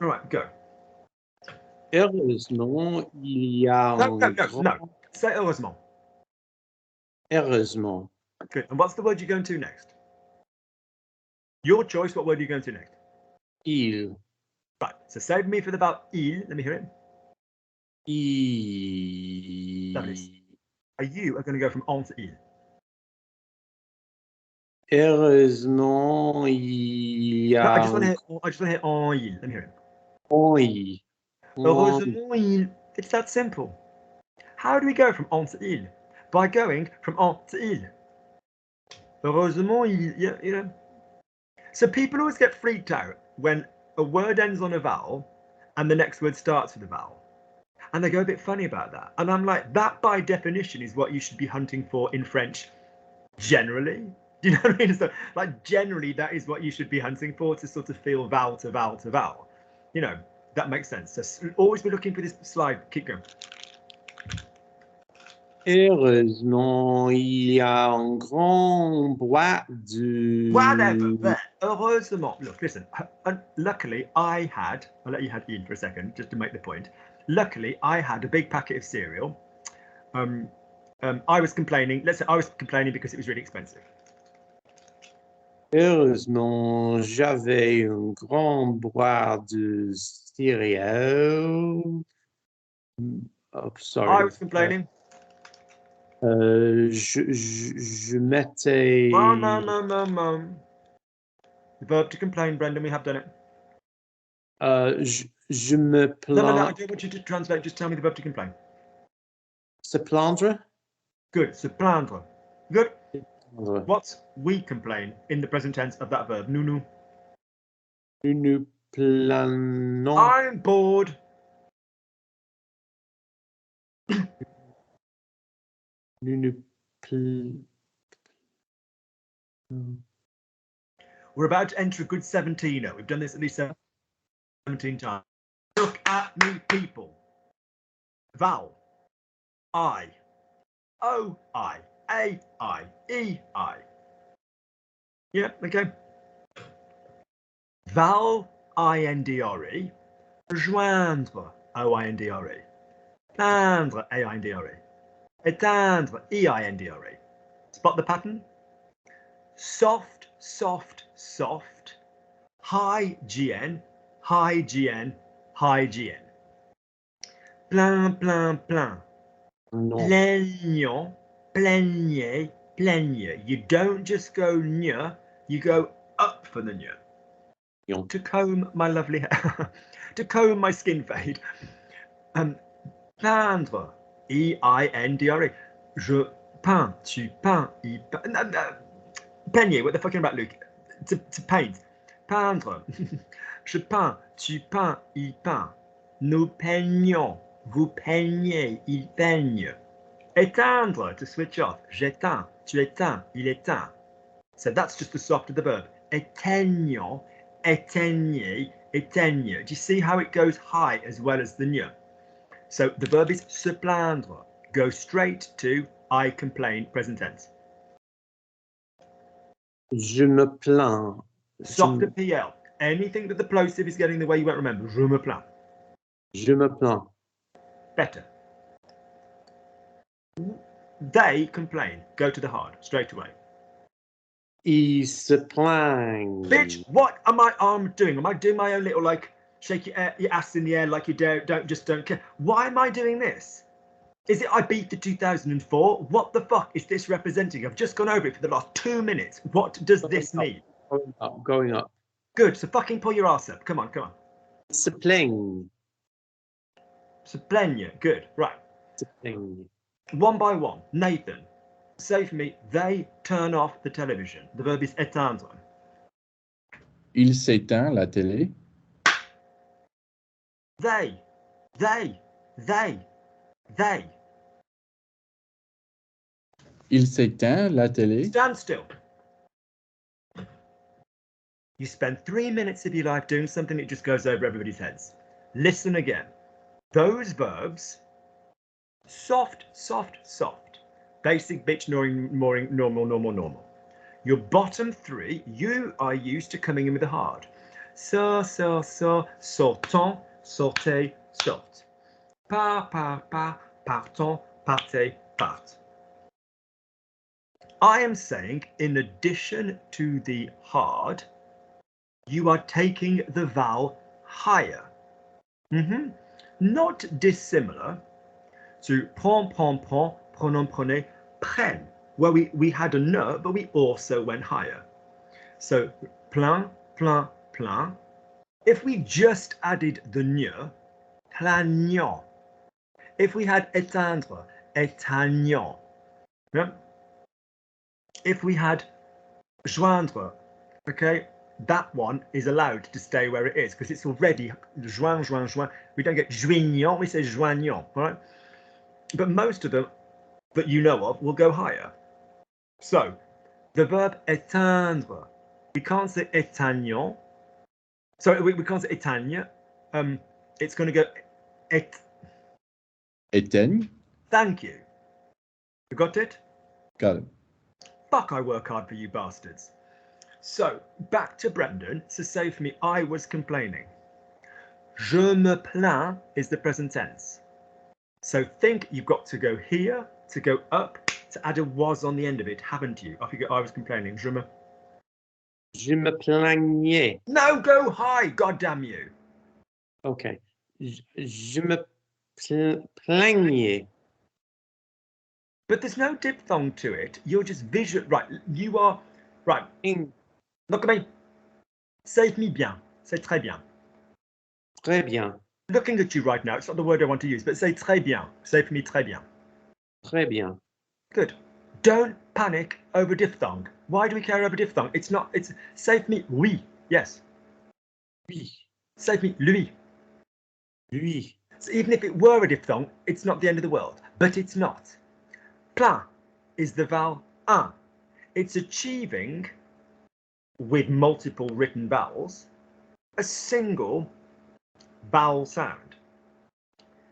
All right, go. Heureusement, il y a No. Say heureusement. Heureusement. Good. And what's the word you're going to next? Your choice. What word are you going to next? Il. Right. So save me for the vowel il. Let me hear it. Il. Lovely. You are going to go from on to il. Heureusement, il y a... No, I just want to hear en il. Let me hear it. En il. Heureusement, il. It's that simple. How do we go from on to il? By going from on to il. Heureusement, you know. So people always get freaked out when a word ends on a vowel and the next word starts with a vowel. And they go a bit funny about that. And I'm like, that by definition is what you should be hunting for in French generally. Do you know what I mean? So, like, generally, that is what you should be hunting for, to sort of feel vowel to vowel to vowel. You know, that makes sense. So always be looking for this slide. Keep going. Heureusement, il y a un grand bois du... Whatever. There. Heureusement. Look, listen. Luckily, I had... I'll let you have in for a second, just to make the point. Luckily, I had a big packet of cereal. I was complaining. Let's say I was complaining because it was really expensive. Heureusement, j'avais un grand bois de céréales. Oh, sorry. I was complaining. Je mettais... The verb to complain, Brendan, we have done it. Je me plains... No, I don't want you to translate. Just tell me the verb to complain. Se plaindre? Good. Se plaindre. Good. Plaindre. What's we complain in the present tense of that verb? Nous. Nous nous plaignons. I'm bored. Nous nous plaignons. We're about to enter a good 17er. We've done this at least 17 times. Look at me, people. Vowel. I. O-I. A-I. E-I. Yeah, okay. Vowel, I-N-D-R-E. Joindre, O-I-N-D-R-E. Plaindre, A-I-N-D-R-E. Éteindre, E-I-N-D-R-E. Spot the pattern? Soft, soft, soft. High GN, high GN, high GN. Plein, plein, plein. Non. Plaignant, plaignez, plaignez. You don't just go nya, you go up for the nya. Yon. To comb my lovely hair, to comb my skin fade. Peindre, E-I-N-D-R-E. Je peins, tu peins, il peint. Peigner, what the fucking about, Luke? To paint. Peindre. Je peins, tu peins, il peint. Nous peignons, vous peignez, il peigne. Éteindre, to switch off. J'éteins, tu éteins, il éteint. So that's just the soft of the verb. Éteignons, éteignez, éteigne. Do you see how it goes high as well as the nya? So the verb is se plaindre. Go straight to I complain, present tense. Je me plains. Softer PL. Anything that the plosive is getting the way you won't remember. Je me plains. Je me plains. Better. They complain. Go to the hard straight away. Ils se plaignent. Bitch, what am I doing? Am I doing my own little, like, shake your ass in the air like you don't care? Why am I doing this? Is it I beat the 2004? What the fuck is this representing? I've just gone over it for the last 2 minutes. What does this mean? Going up. Good, so fucking pull your ass up. Come on. Se plaignent. Se plaigne. Good, right. Se plaignent. One by one. Nathan, say for me, they turn off the television. The verb is éteindre. Il s'éteint la télé. They. Il s'éteint la télé. Stand still. You spend 3 minutes of your life doing something that just goes over everybody's heads. Listen again. Those verbs, soft, soft, soft. Basic, bitch, normal. Your bottom three, you are used to coming in with a hard. So, sortant, sortez, sorte. Part, partons, partez, part. I am saying, in addition to the hard, you are taking the vowel higher. Not dissimilar to prend, prenons, prenez, prenne, where we had a ne, but we also went higher. So plein, plein, plein. If we just added the ne, plaignant, If we had éteindre, éteignant. Yeah. If we had joindre, okay, that one is allowed to stay where it is because it's already joint, joint, joint. We don't get joignant, we say joignant, right? But most of them that you know of will go higher. So the verb éteindre, we can't say éteignant. So we can't say éteigne. It's going to go Éteigne. Thank you. You got it? Got it. Fuck, I work hard for you bastards. So, back to Brendan. So say for me, I was complaining. Je me plains is the present tense. So think you've got to go here, to go up, to add a was on the end of it, haven't you? Off you go, I was complaining. Je me plaignais. No, go high, god damn you. Okay. Je me plaignais. But there's no diphthong to it. You're just visual. Right, you are. Right. Look at me. Save me bien. C'est très bien. Très bien. Looking at you right now, it's not the word I want to use, but say très bien. Say for me très bien. Très bien. Good. Don't panic over diphthong. Why do we care over diphthong? It's not. It's say for me oui. Yes. Oui. Say for me lui. Lui. So even if it were a diphthong, it's not the end of the world. But it's not. Plein is the vowel un. It's achieving, with multiple written vowels, a single vowel sound.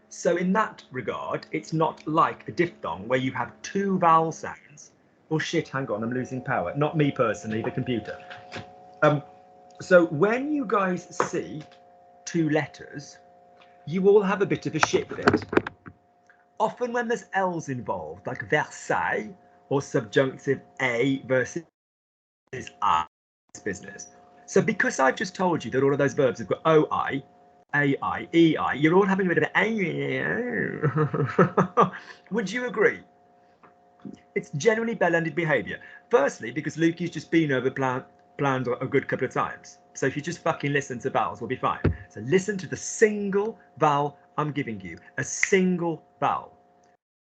So in that regard, it's not like a diphthong where you have two vowel sounds. Oh shit, hang on, I'm losing power. Not me personally, the computer. So when you guys see two letters, you all have a bit of a shit fit. Often when there's L's involved, like Versailles, or subjunctive A versus I, business. So because I've just told you that all of those verbs have got OI, AI, EI, you're all having a bit of an Would you agree? It's generally bell-ended behaviour. Firstly, because Lukey's just been over planned a good couple of times. So if you just fucking listen to vowels, we'll be fine. So listen to the single vowel I'm giving you. A single vowel.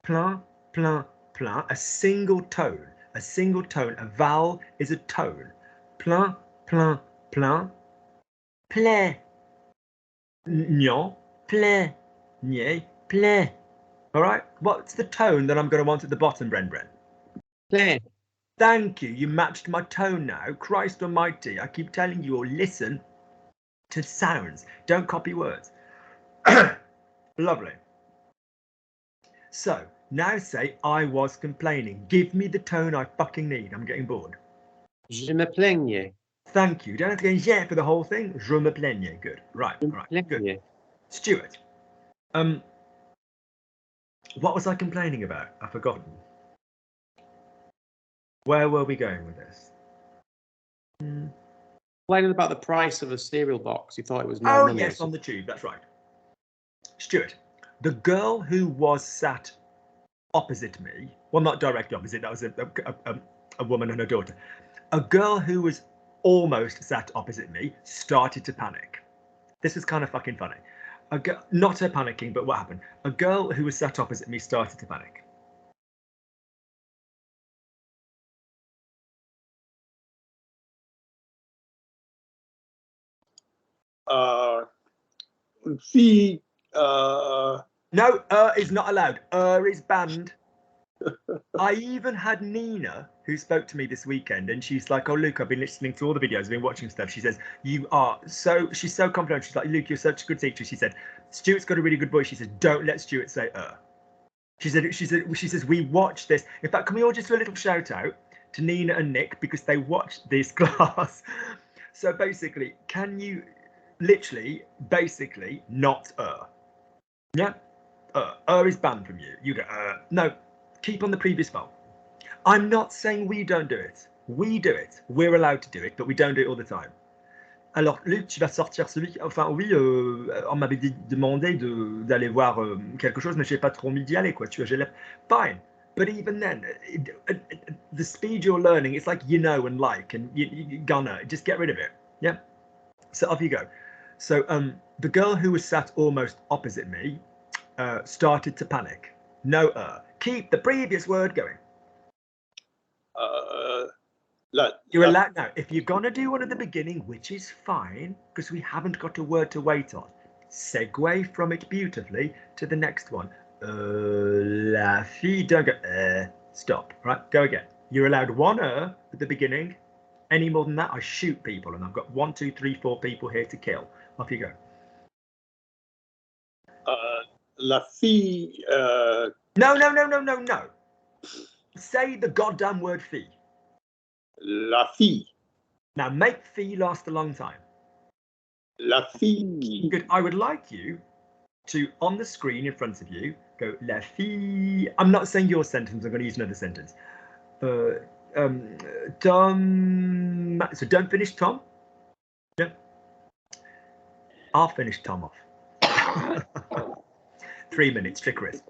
Plein, plein, plein. A single tone. A single tone. A vowel is a tone. Plein, plein, plein. Plais. Nyon. Plais. Nier. Plais. All right. What's the tone that I'm going to want at the bottom, Bren? Plais. Thank you. You matched my tone now. Christ almighty. I keep telling you all, listen to sounds. Don't copy words. Lovely. So, now say, I was complaining. Give me the tone I fucking need. I'm getting bored. Je me plaignais. Thank you. You don't have to go yeah for the whole thing. Je me plaignais. Good. Right. Right. Good. Stuart. What was I complaining about? I've forgotten. Where were we going with this? Complaining about the price of a cereal box. You thought it was more money. Oh, yes, on the tube. That's right. Stuart, the girl who was sat opposite me, well, not directly opposite, that was a woman and her daughter. A girl who was almost sat opposite me started to panic. This was kind of fucking funny. Not her panicking, but what happened? A girl who was sat opposite me started to panic. Fille. No, is not allowed. Is banned. I even had Nina, who spoke to me this weekend, and she's like, oh, Luke, I've been listening to all the videos, I've been watching stuff. She says, you are so, she's so confident. She's like, Luke, you're such a good teacher. She said, Stuart's got a really good voice. She said, don't let Stuart say, She says, we watched this. In fact, can we all just do a little shout out to Nina and Nick because they watched this class? So basically, can you literally, basically, not Yeah? Is banned from you. You go, no. Keep on the previous vowel. I'm not saying we don't do it. We do it. We're allowed to do it, but we don't do it all the time. Alors, Luc, tu vas sortir celui... Enfin, oui, on m'avait demandé d'aller voir quelque chose, mais j'ai pas trop envie d'y aller, quoi. Tu vois, fine. But even then, the speed you're learning, it's like you know and like, and you're gonna. Just get rid of it. Yeah? So off you go. So, the girl who was sat almost opposite me started to panic. No Keep the previous word going. You're allowed now. If you're gonna do one at the beginning, which is fine, because we haven't got a word to wait on, segue from it beautifully to the next one. La fille. Don't go. Stop. Right. Go again. You're allowed one at the beginning. Any more than that, I shoot people, and I've got 1, 2, 3, 4 people here to kill. Off you go. La fille. No. Say the goddamn word fille. La fille. Now make fille last a long time. La fille. Good. I would like you to, on the screen in front of you, go la fille. I'm not saying your sentence. I'm going to use another sentence. Tom. So don't finish Tom. Yeah. I'll finish Tom off. 3 minutes, trickery.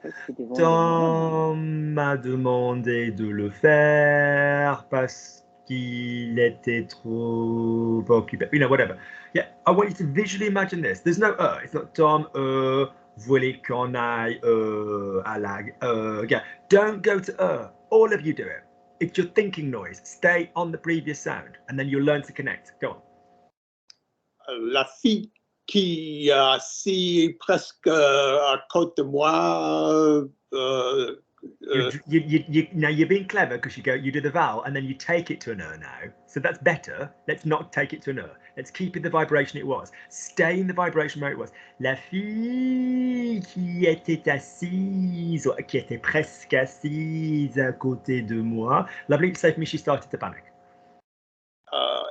Tom m'a demandé de le faire parce qu'il était trop occupé. You know, whatever. Yeah, I want you to visually imagine this. There's no It's not Tom voulait qu'on aille à la. Yeah, don't go to All of you do it. It's your thinking noise. Stay on the previous sound, and then you'll learn to connect. Go on. La fille qui est assise presque à côté de moi. Now you're being clever because you do the vowel and then you take it to an now. So that's better. Let's not take it to an Let's keep it the vibration it was. Stay in the vibration where it was. La fille qui était assise, or qui était presque assise à côté de moi. Lovely. Say for me, she started to panic. No.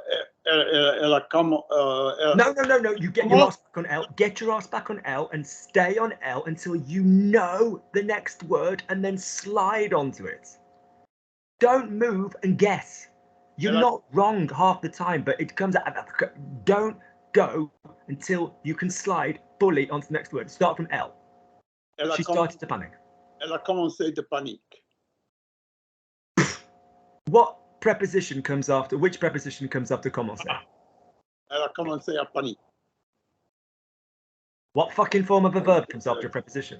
You get your ass back on L. Get your ass back on L and stay on L until you know the next word and then slide onto it. Don't move and guess. You're not wrong half the time, but it comes out. Don't go until you can slide fully onto the next word. Start from L. She started to panic. Elle a commencé de panique. What preposition comes after? Which preposition comes after commencer? Elle a commencé à panique. What fucking form of a verb comes after a preposition?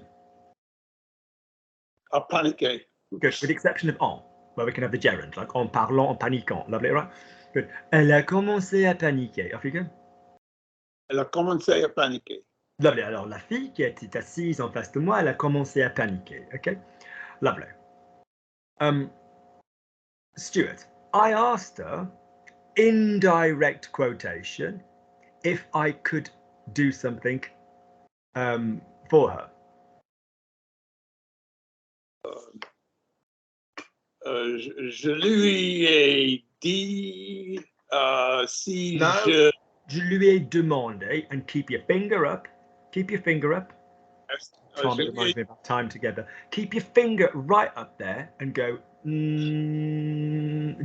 À paniquer. Good, with the exception of en, where we can have the gerund, like en parlant, en paniquant. Lovely, right? Good. Elle a commencé à paniquer. Off you go. Elle a commencé à paniquer. Lovely. Alors, la fille qui était assise en face de moi, elle a commencé à paniquer. Okay? Lovely. Stuart, I asked her, indirect quotation, if I could do something for her. Je lui ai dit si No, je... Je lui ai demandé, and keep your finger up. Keep your finger up. Tom, it reminds me about time together. Keep your finger right up there and go,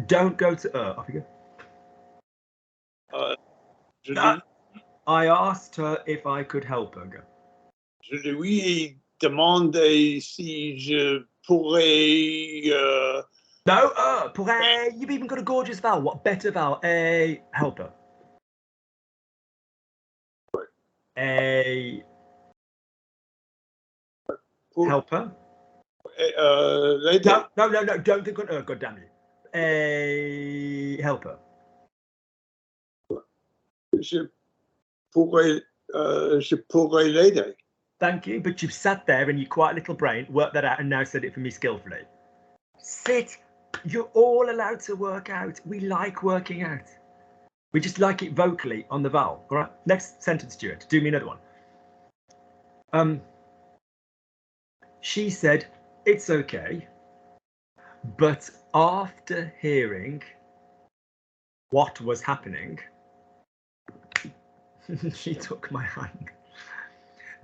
don't go to Off you go. I asked her if I could help her. Go. Je lui ai demandé si je pourrais... No, pourrais. You've even got a gorgeous vowel. What better vowel? A help her. A help her. No, don't think on God damn you. A helper. Je pourrais l'aider. Thank you, but you've sat there and your quiet little brain worked that out and now said it for me skillfully. Sit. You're all allowed to work out. We like working out. We just like it vocally on the vowel. All right. Next sentence, Stuart. Do me another one. She said, it's okay. But after hearing what was happening, she took my hand.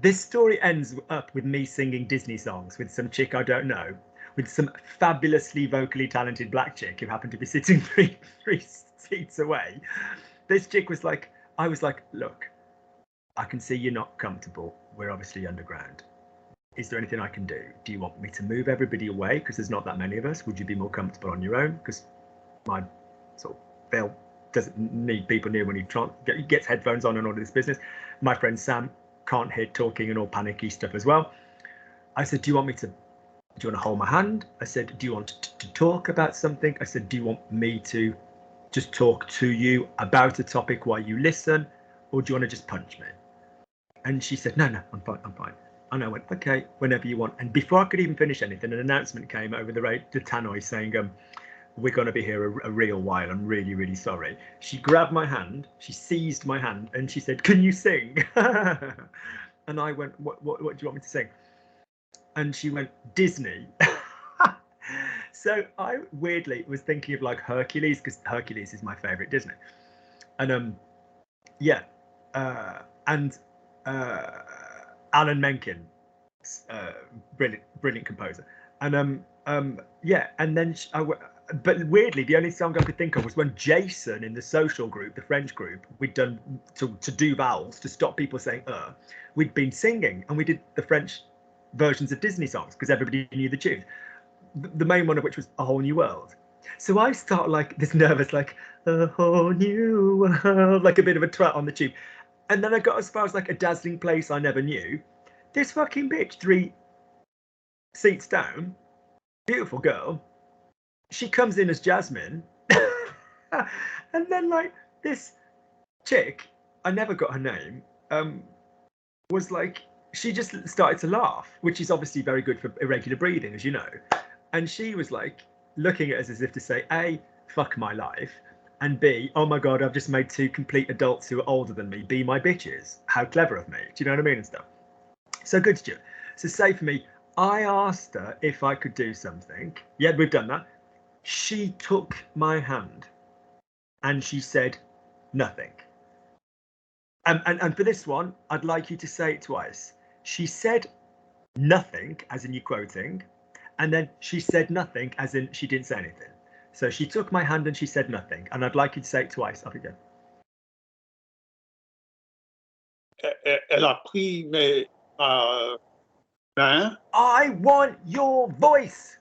This story ends up with me singing Disney songs with some chick I don't know, with some fabulously vocally talented black chick who happened to be sitting three seats away. This chick was like, I was like, look, I can see you're not comfortable. We're obviously underground. Is there anything I can do? Do you want me to move everybody away? Because there's not that many of us. Would you be more comfortable on your own? Because my sort of Phil doesn't need people near when he gets headphones on and all of this business. My friend Sam can't hear talking and all panicky stuff as well. I said, do you want to hold my hand? I said, do you want to talk about something? I said, do you want me to just talk to you about a topic while you listen, or do you want to just punch me? And she said, no, I'm fine. And I went, okay, whenever you want. And before I could even finish anything, an announcement came over the tannoy saying, we're going to be here a real while. I'm really, really sorry. She grabbed my hand, she seized my hand, and she said, can you sing? And I went, what do you want me to sing? And she went, Disney. So I weirdly was thinking of like Hercules, because Hercules is my favorite Disney. And Alan Menken, brilliant composer. And and then but weirdly, the only song I could think of was when Jason in the social group, the French group, we'd done to do vowels to stop people saying we'd been singing, and we did the French versions of Disney songs because everybody knew the tunes. The main one of which was A Whole New World. So I start like this nervous, like a whole new world, like a bit of a twat on the tube. And then I got as far as like a dazzling place I never knew. This fucking bitch, 3 seats down, beautiful girl. She comes in as Jasmine. And then like this chick, I never got her name, was like, she just started to laugh, which is obviously very good for irregular breathing, as you know. And she was like looking at us as if to say, A, fuck my life, and B, oh my God, I've just made 2 complete adults who are older than me be my bitches. How clever of me. Do you know what I mean and stuff? So good, Stuart. So say for me, I asked her if I could do something. Yeah, we've done that. She took my hand and she said nothing. And for this one, I'd like you to say it twice. She said nothing, as in you quoting, and then she said nothing, as in she didn't say anything. So she took my hand and she said nothing, and I'd like you to say it twice. Off you go. Elle a pris mes mains. I want your voice.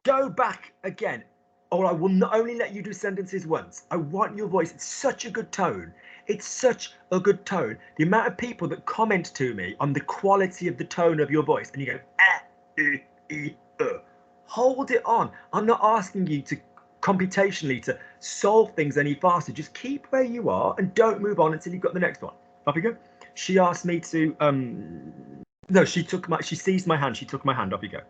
Go back again, or I will not only let you do sentences once. I want your voice. It's such a good tone. It's such a good tone. The amount of people that comment to me on the quality of the tone of your voice, and you go, hold it on. I'm not asking you to computationally to solve things any faster. Just keep where you are and don't move on until you've got the next one. Off you go. She asked me to no, she seized my hand, she took my hand. Off you go.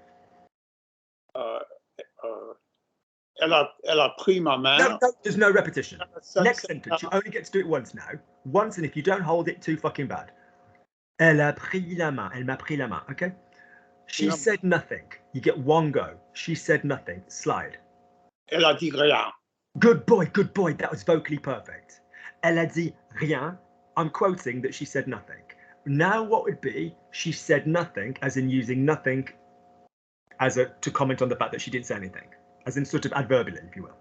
Elle a pris ma main. No, there's no repetition. Next sentence, you only get to do it once now. Once, and if you don't hold it, too fucking bad. Elle a pris la main. Elle m'a pris la main. Okay? She said nothing. You get one go. She said nothing. Slide. Elle a dit rien. Good boy, good boy. That was vocally perfect. Elle a dit rien. I'm quoting that she said nothing. Now what would be, she said nothing, as in using nothing as to comment on the fact that she didn't say anything. As in sort of adverbially, if you will.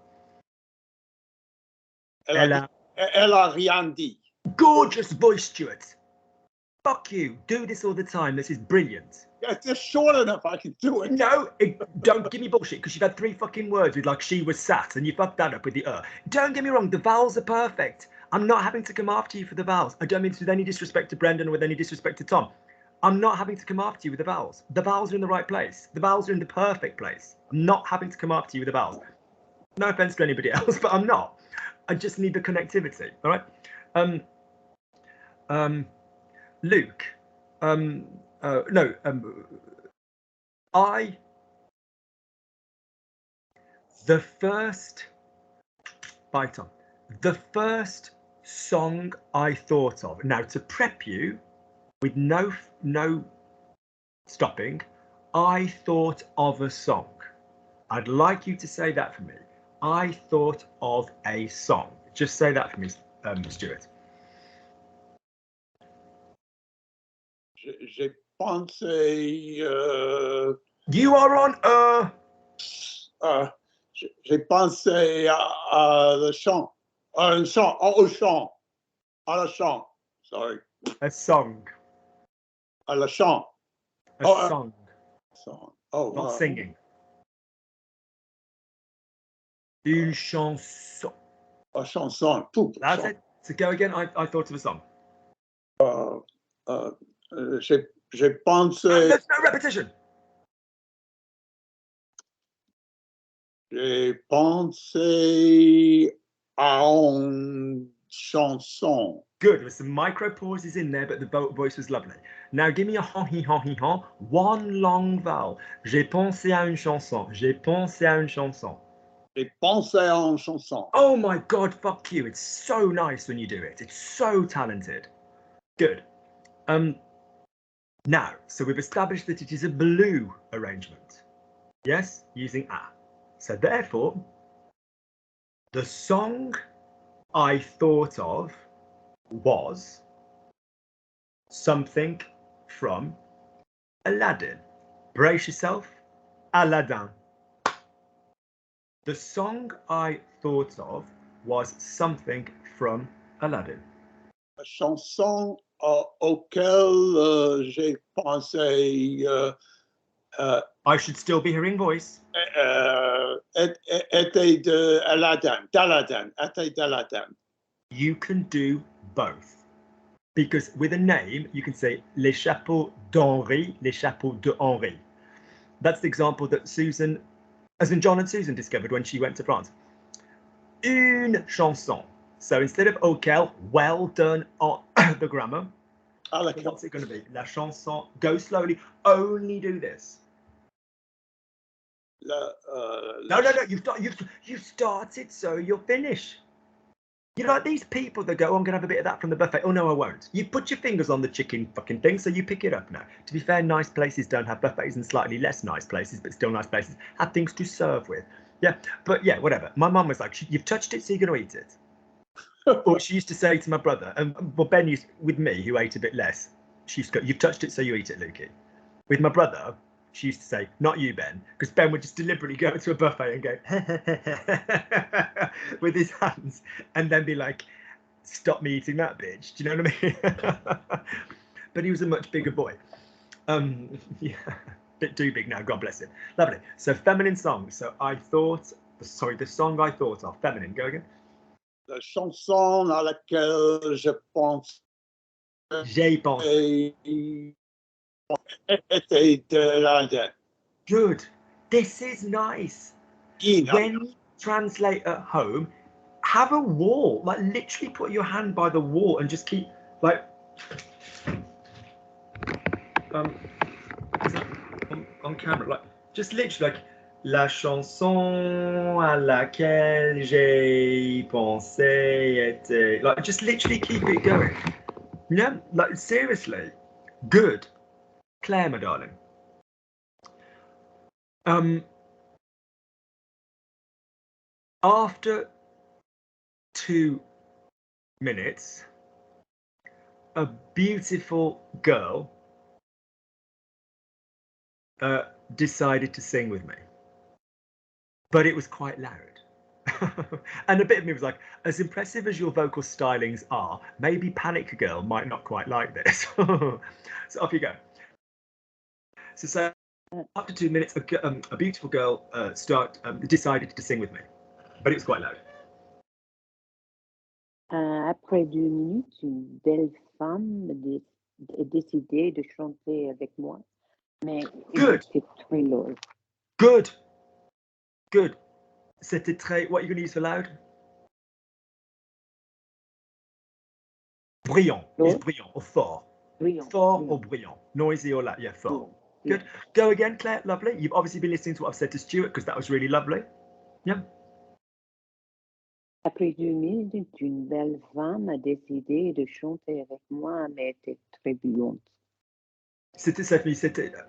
Elle a rien dit. Gorgeous voice, Stuart. Fuck you. Do this all the time. This is brilliant. Yeah, it's just short enough. I can do it. No, don't give me bullshit, because you've had 3 fucking words with like she was sat, and you fucked that up with the Don't get me wrong. The vowels are perfect. I'm not having to come after you for the vowels. I don't mean this with any disrespect to Brendan or with any disrespect to Tom. I'm not having to come after you with the vowels. The vowels are in the right place. The vowels are in the perfect place. I'm not having to come after you with the vowels. No offense to anybody else, but I'm not. I just need the connectivity. All right. Luke. The first song I thought of, now to prep you with no stopping, I thought of a song. I'd like you to say that for me. I thought of a song. Just say that for me, Stuart. J'ai pensé. You are on J'ai pensé à le chant. Au chant. À la chant. Sorry. a song. À la chant. A song. Song. Oh, Not singing. Une chanson. A chanson. That's it. So go again. I thought of a song. J'ai J'ai pensé, There's no repetition. j'ai pensé à une chanson. Good. There were some micro pauses in there, but the voice was lovely. Now give me a hon, he, hon, he, hon. One long vowel. J'ai pensé à une chanson. J'ai pensé à une chanson. J'ai pensé à une chanson. Oh my God, fuck you. It's so nice when you do it. It's so talented. Good. Now, so we've established that it is a blue arrangement. Yes, using a. So therefore, the song I thought of was something from Aladdin. Brace yourself, Aladdin. The song I thought of was something from Aladdin. La chanson auquel j'ai pensé I should still be hearing voice. était d'Aladdin, était d'Aladdin. You can do both. Because with a name, you can say Les Chapeaux d'Henri, Les Chapeaux de Henri. That's the example that Susan, as in John and Susan, discovered when she went to France. Une chanson. So instead of auquel, well done on the grammar. What's it going to be? La chanson. Go slowly. Only do this. No. You've started, so you'll finish. You know, like these people that go, oh, I'm going to have a bit of that from the buffet. Oh, no, I won't. You put your fingers on the chicken fucking thing, so you pick it up now. To be fair, nice places don't have buffets, and slightly less nice places, but still nice places, have things to serve with. Yeah, but yeah, whatever. My mum was like, you've touched it, so you're going to eat it. Or she used to say to my brother, and well, Ben used, with me, who ate a bit less, she used to go, you've touched it, so you eat it, Lukey. With my brother, she used to say, not you, Ben, because Ben would just deliberately go to a buffet and go with his hands and then be like, stop me eating that, bitch. Do you know what I mean? But he was a much bigger boy. Yeah, bit too big now, God bless him. Lovely. So feminine songs. So I thought, sorry, the song I thought of, feminine, go again. La chanson à laquelle je pense J'ai pensé. était d'Aladdin. Good. This is nice. When you translate at home, have a wall. Like literally put your hand by the wall and just keep like on camera. Like just literally like la chanson à laquelle j'ai pensé était like just literally keep it going. Yeah, like seriously. Good. Claire, my darling. After 2 minutes, a beautiful girl decided to sing with me, but it was quite loud. And a bit of me was like, as impressive as your vocal stylings are, maybe Panic Girl might not quite like this. So off you go. So after 2 minutes, a beautiful girl decided to sing with me, but it was quite loud. Après 2 minutes, une belle femme a décidé de chanter avec moi, mais Good. c'était très lourd. Good. Good. C'était très. What are you going to use for loud? Brillant. Use brillant or fort. Brillant. Fort or brillant. Noisy or loud. Yeah, fort. Good. Go again, Claire. Lovely. You've obviously been listening to what I've said to Stuart because that was really lovely. Yeah. Après 2 minutes, une belle femme a décidé de chanter avec moi, mais était très brillante. C'était.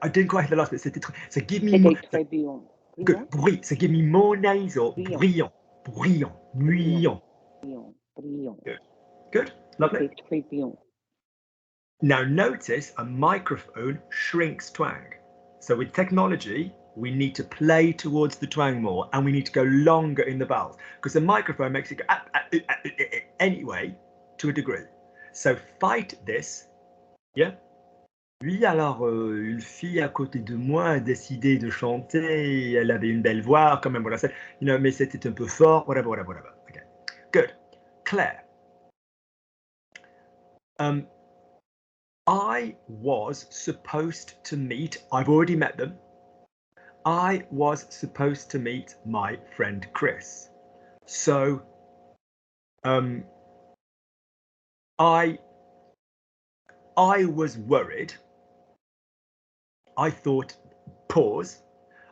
I didn't quite hear the last bit. C'était très. So give me. C'était très brillante. Good. Bruit. So give me more nasal. Brillant. Brillant. Brillant. Brillant. Good. Good. Lovely. C'était très brillant. Now notice a microphone shrinks twang. So with technology, we need to play towards the twang more and we need to go longer in the vowels because the microphone makes it go anyway to a degree. So fight this. Yeah. Oui, alors une fille à côté de moi a décidé de chanter. Elle avait une belle voix, quand même, voilà, you know, mais c'était un peu fort, whatever. Okay. Good. Claire. I was supposed to meet, I've already met them. I was supposed to meet my friend Chris. So I was worried. I thought, pause,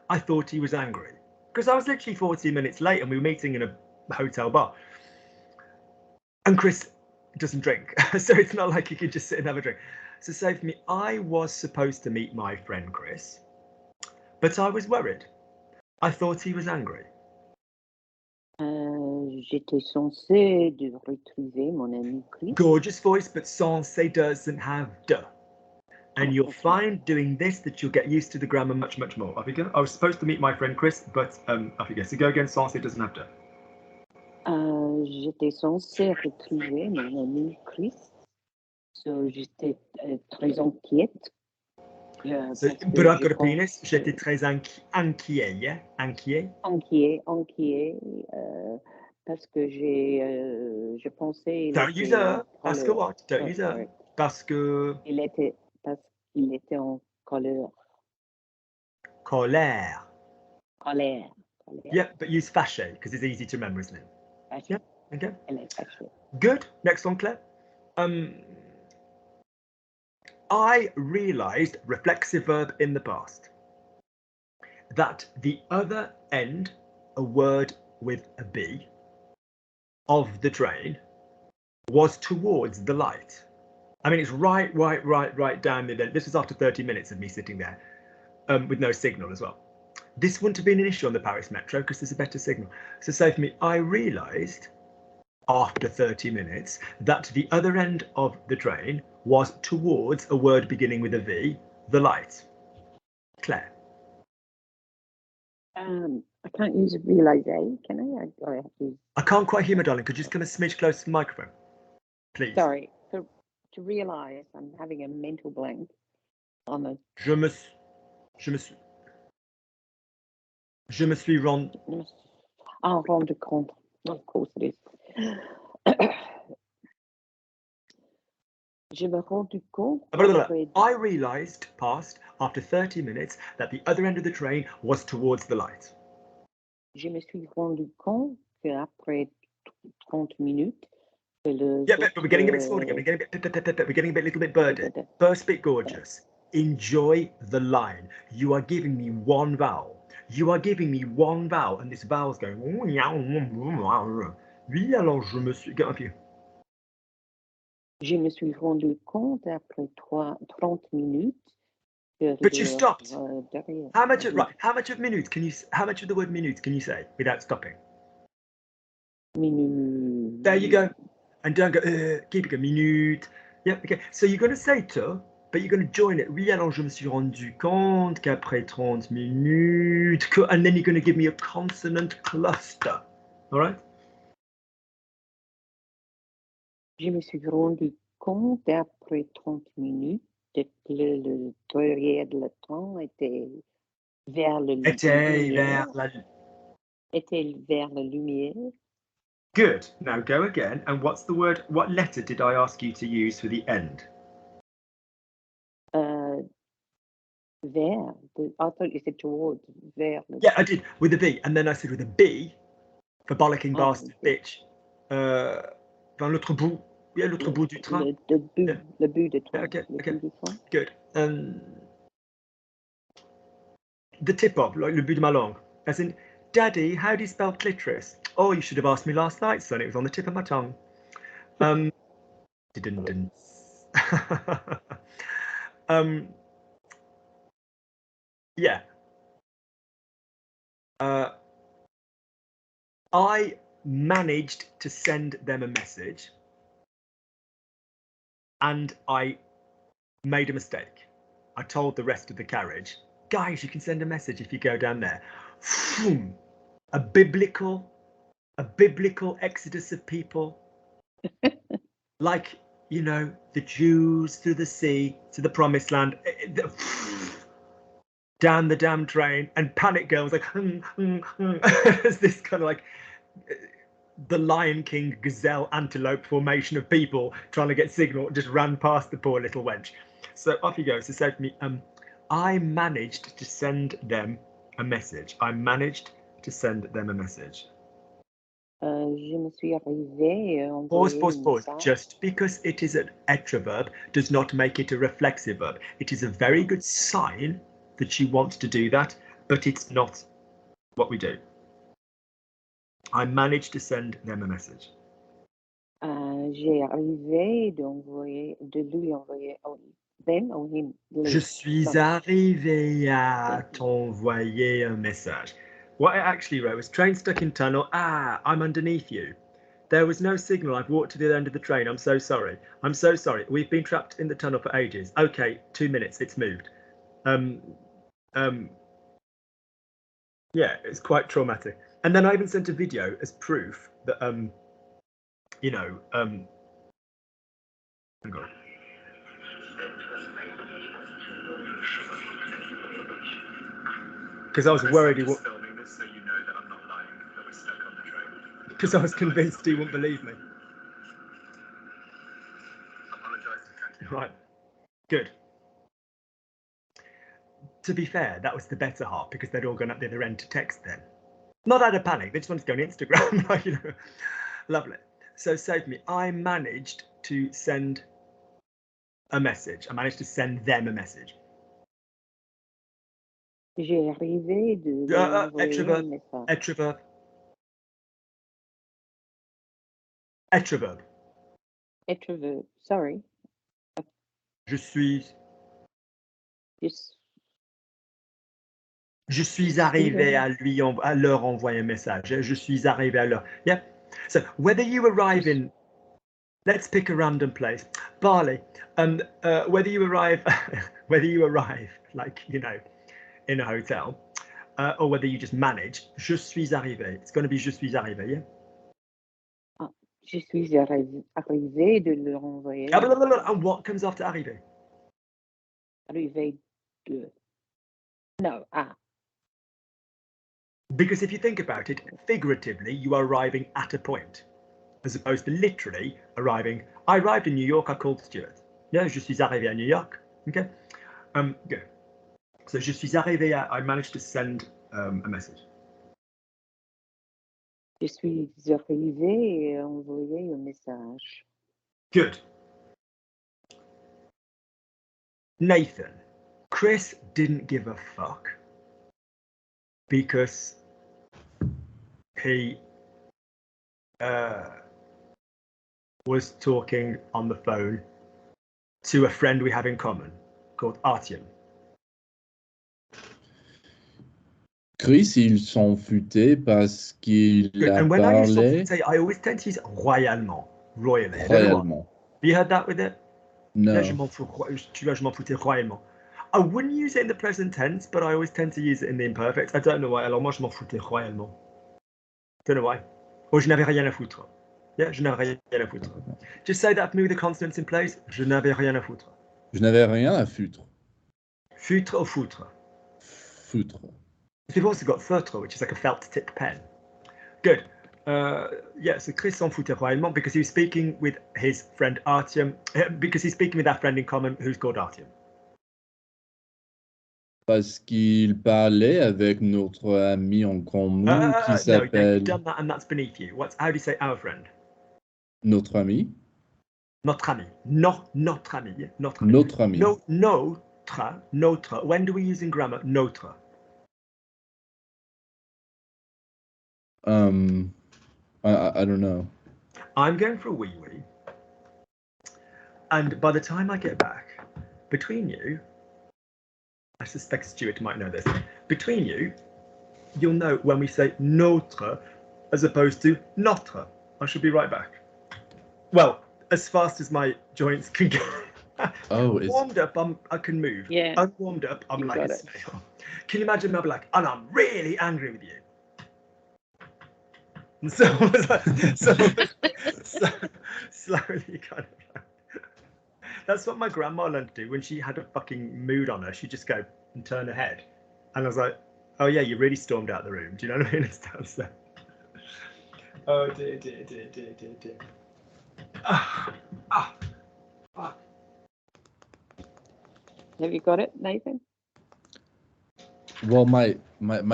I thought he was angry. Because I was literally 40 minutes late and we were meeting in a hotel bar. And Chris doesn't drink, so it's not like he could just sit and have a drink. So say for me, I was supposed to meet my friend Chris, but I was worried. I thought he was angry. J'étais censée de retrouver mon ami Chris. Gorgeous voice, but censé doesn't have de. And you'll find doing this that you'll get used to the grammar much, much more. Off you go. I was supposed to meet my friend Chris, but off you go. So go again, censé doesn't have de. J'étais censée retrouver mon ami Chris. So j'étais très inquiète. So, but I've got a penis. J'étais très inquiet, yeah? Inquiet? Inquiet, parce que je pensais... Don't use her. Parce que what? Don't use her. Parce que... Parce qu'il était en colère. Colère. Colère. Yeah, but use fâché, because it's easy to remember, isn't it? Fâché. Yeah, okay. Elle est fâchée. Good. Next one, Claire. I realised, reflexive verb in the past, that the other end, a word with a B, of the train was towards the light. I mean, it's right down there. This was after 30 minutes of me sitting there with no signal as well. This wouldn't have been an issue on the Paris Metro because there's a better signal. So say for me, I realised after 30 minutes that the other end of the train was towards a word beginning with a V, the light. Claire. I can't use realise, can I? I have to use... I can't quite hear my darling. Could you just come a smidge close to the microphone, please? Sorry. To realise, I'm having a mental blank on the... Je me suis rendu... Rendre compte. Of course it is. Je me rendu compte. I realised, past, after 30 minutes, that the other end of the train was towards the light. Je me suis rendu compte qu'après 30 minutes, yeah, but we're getting a bit small again. We're getting a little bit birdie. First bit gorgeous. Enjoy the line. You are giving me one vowel. You are giving me one vowel, and this vowel's going. Oui, alors je me suis. Get up here. Je me suis rendu compte après 30 minutes. But you stopped. How much of minutes can you? How much of the word minutes can you say without stopping? Minute. There you go. And don't go. Keep it going. Minute. Yeah. Okay. So you're going to say to, but you're going to join it. Oui, alors je me suis rendu compte qu'après 30 minutes, and then you're going to give me a consonant cluster. All right. Je me suis rendu compte après 30 minutes que le derrière de le temps était vers le lumière. Était vers la lumière. Good. Now go again. And what's the word? What letter did I ask you to use for the end? Vers. I thought you said towards. Vers. Yeah, I did with a B, and then I said with a B for bollocking bastard bitch. Dans l'autre bout. Yeah, l'autre bout du train. Le bout du train. Okay. Good. The tip of, like le bout de ma langue. As in, Daddy, how do you spell clitoris? Oh, you should have asked me last night, son. It was on the tip of my tongue. Didn't. Yeah. I managed to send them a message, and I made a mistake. I told the rest of the carriage, guys, you can send a message if you go down there. A biblical exodus of people, like, you know, the Jews through the sea to the promised land, down the damn train, and Panic Girl was like, it's this kind of like the Lion King gazelle antelope formation of people trying to get signal just ran past the poor little wench. So off you go. So said to me, I managed to send them a message. I managed to send them a message. Je me suis arrivé à Pause, envoyer pause, un pause. message. Just because it is an heteroverb does not make it a reflexive verb. It is a very good sign that you want to do that, but it's not what we do. I managed to send them a message. J'ai arrivé de lui envoyer them or him. Je suis arrivé à t'envoyer un message. What I actually wrote was train stuck in tunnel. Ah, I'm underneath you. There was no signal. I've walked to the end of the train. I'm so sorry. I'm so sorry. We've been trapped in the tunnel for ages. Okay, 2 minutes. It's moved. Yeah, it's quite traumatic. And then I even sent a video as proof that you know, hang on. Because I was worried he wouldn't. Filming this, so you know that I'm not lying, that we're stuck on the train. Because I was convinced he wouldn't believe me. Apologise. Right. Good. To be fair, that was the better half because they'd all gone up the other end to text then. Not out of panic, they just wanted to go on Instagram. Like, you know. Lovely. So save me. I managed to send a message. I managed to send them a message. J'ai arrivé de envoyer un message. Heteroverb. Heteroverb. Heteroverb. Sorry. Je suis. Yes. Je suis arrivé à leur envoyer un message. Je suis arrivé à leur. Yeah. So whether you arrive in, let's pick a random place, Bali. Whether you arrive, like, you know, in a hotel, or whether you just manage. Je suis arrivé. It's going to be je suis arrivé. Yeah. Je suis arrivé de leur envoyer. And what comes after arrivé? Arrivé de. No. Because if you think about it, figuratively, you are arriving at a point, as opposed to literally arriving. I arrived in New York, I called Stuart. Yeah, je suis arrivé à New York. Okay. Good. So je suis arrivé à, I managed to send a message. Je suis arrivé à envoyer un message. Good. Nathan, Chris didn't give a fuck because he was talking on the phone to a friend we have in common called Artyom. Chris, il s'en foutait parce qu'il a And when I use parlé say, I always tend to use royalement, royally. royalement. Have you heard that with it? No. Là, je m'en foutais royalement. I wouldn't use it in the present tense, but I always tend to use it in the imperfect. I don't know why. Alors moi, je m'en foutais royalement. Don't know why. Or je n'avais rien à foutre. Yeah, je n'avais rien à foutre. Just say that for me with the consonants in place. Je n'avais rien à foutre. Je n'avais rien à foutre. Foutre ou foutre? Foutre. We've also got feutre, which is like a felt tip pen. Good. Yeah, so Chris s'en foutait royalement because he was speaking with his friend Artyom, because he's speaking with that friend in common who's called Artyom. Parce qu'il parlait avec notre ami en commun qui s'appelle... No, you've done that and that's beneath you. How do you say our friend? Notre ami. Notre ami. No, notre ami. Yeah? Notre ami. Notre ami. No, notre. When do we use in grammar notre? I don't know. I'm going for a wee-wee. And by the time I get back, between you, I suspect Stuart might know this, between you, you'll know when we say notre as opposed to notre. I should be right back. Well, as fast as my joints can go. Warmed up, I can move. Yeah. Unwarmed up, I'm like a snail. Can you imagine me like, and I'm really angry with you? And so I was like, slowly kind of. That's what my grandma learned to do when she had a fucking mood on her. She'd just go and turn her head. And I was like, oh yeah, you really stormed out the room. Do you know what I mean? So, Oh dear, dear, dear, dear, dear, dear. Ah, ah, ah. Have you got it, Nathan? Well, my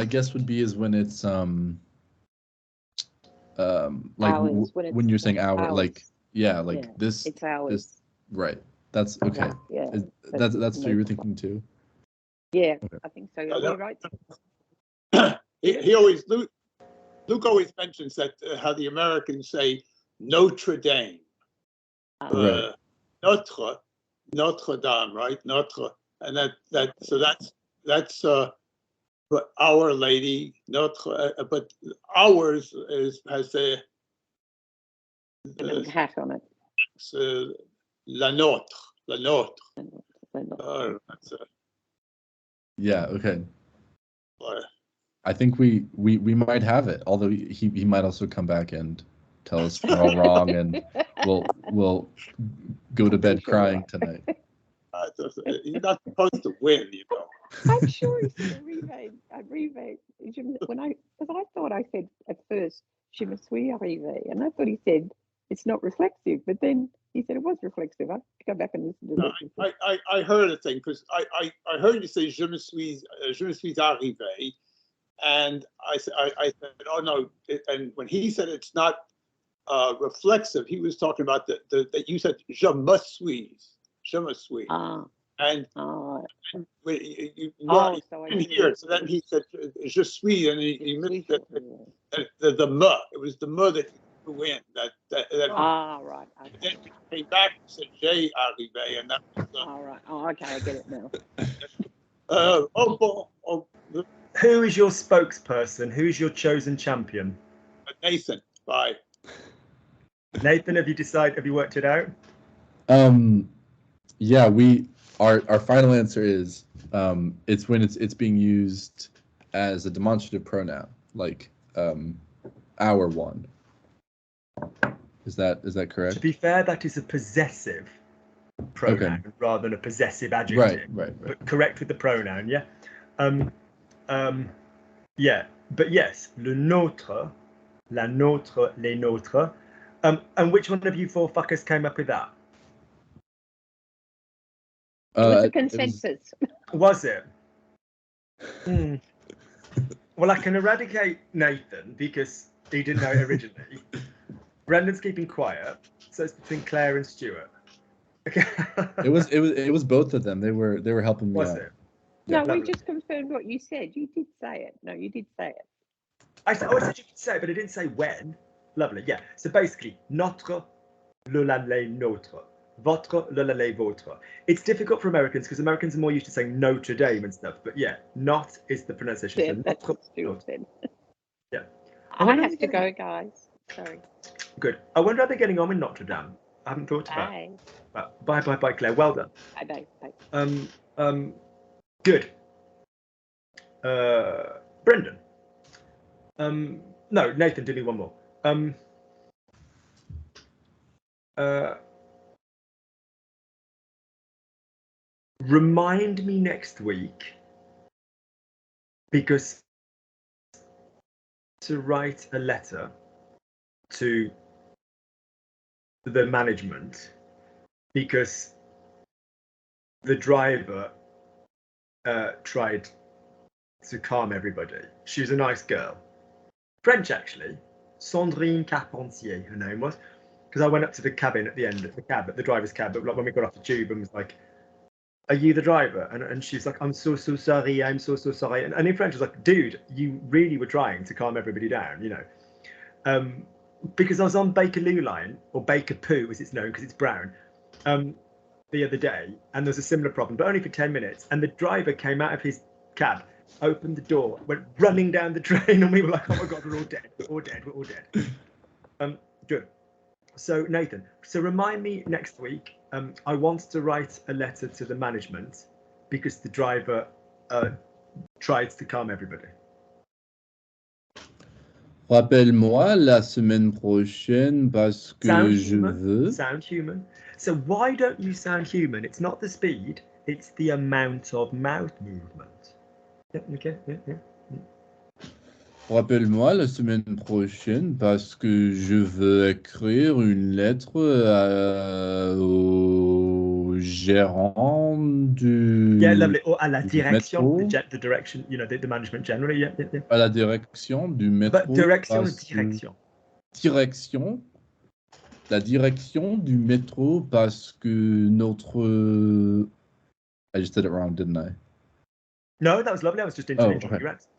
guess would be is when it's like Hours, when you're saying hour, hours. like like Yeah, this. it's hours. This right. That's okay. Yeah, That's what you were Nathan. thinking too. Yeah, Okay. I think so. Are you right? he always Luke always mentions that how the Americans say Notre Dame, Right. Notre Dame, right? Notre, and that's Our Lady Notre, but ours has a Hat on it. La Nôtre, La Nôtre. That's Yeah. Okay. uh, I think we might have it. Although he might also come back and tell us we're all wrong, and we'll go to bed crying tonight. you're not supposed to win, you know. I'm sure he said a revain. Because I thought I said at first, je me suis arrivé, and I thought he said it's not reflexive, but then he said it was reflexive. I have to go back and listen to this. I heard a thing because I heard you say je me suis arrivé, and I said oh no, and when he said it's not reflexive, he was talking about that you said je me suis. And when you so I didn't hear it. So then he said je suis, and he missed the me. It was the me that you threw in. That right. Okay. Then he came back and said j'ai arrivé, and that was All right. Oh, okay. I get it now. Who is your spokesperson? Who's your chosen champion? Nathan. Bye. Nathan, have you worked it out? Yeah, our final answer is it's when it's being used as a demonstrative pronoun, like our one. Is that correct? To be fair, that is a possessive pronoun rather than a possessive adjective. Right. But correct with the pronoun, yeah. Yeah, but yes, le nôtre, la nôtre, les nôtres. And which one of you four fuckers came up with that? It was a consensus. Was it? Well, I can eradicate Nathan because he didn't know it originally. Brendan's keeping quiet, so it's between Claire and Stuart. Okay. It was both of them. They were helping me out. Was it? No, Yeah, we just confirmed what you said. You did say it. No, you did say it. I said you could say it, but I didn't say when. Lovely, yeah. So basically, notre, le la les nôtre, votre, le la les vôtre. It's difficult for Americans because Americans are more used to saying Notre Dame and stuff. But yeah, not is the pronunciation. Yeah, So that's notre, Stuart said. Yeah. I have to go, guys. Sorry. Good. I wonder how they're getting on in Notre Dame. I haven't thought about it. Bye, Claire. Well done. Bye. Good. Brendan. No, Nathan, do me one more. Remind me next week, because to write a letter to the management, because the driver tried to calm everybody. She's a nice girl. French, actually. Sandrine Carpentier, her name was. Because I went up to the cabin at the end of the cab, at the driver's cab, but like when we got off the tube, and was like, "Are you the driver?" And she's like, "I'm so sorry, I'm so sorry." And in French, I was like, "Dude, you really were trying to calm everybody down, you know." Because I was on Bakerloo line, or Baker Poo as it's known, because it's brown, the other day, and there's a similar problem, but only for 10 minutes. And the driver came out of his cab, opened the door, went running down the drain, and we were like, "Oh my God, we're all dead, we're all dead." Good. So Nathan, remind me next week. I want to write a letter to the management because the driver tried to calm everybody. Rappelle-moi la semaine prochaine parce que je veux. Sound human. So why don't you sound human? It's not the speed, it's the amount of mouth movement. Yeah, okay. Yeah. Rappelle-moi la semaine prochaine parce que je veux écrire une lettre au gérant du Yeah, lovely. Or à la direction, métro, the direction, you know, the management generally. Yeah, yeah, yeah. à la direction du But métro. direction, parce que- direction. Direction. La direction du métro parce que notre... I just did it wrong, didn't I? No, that was lovely. I was just enjoying okay. your accent.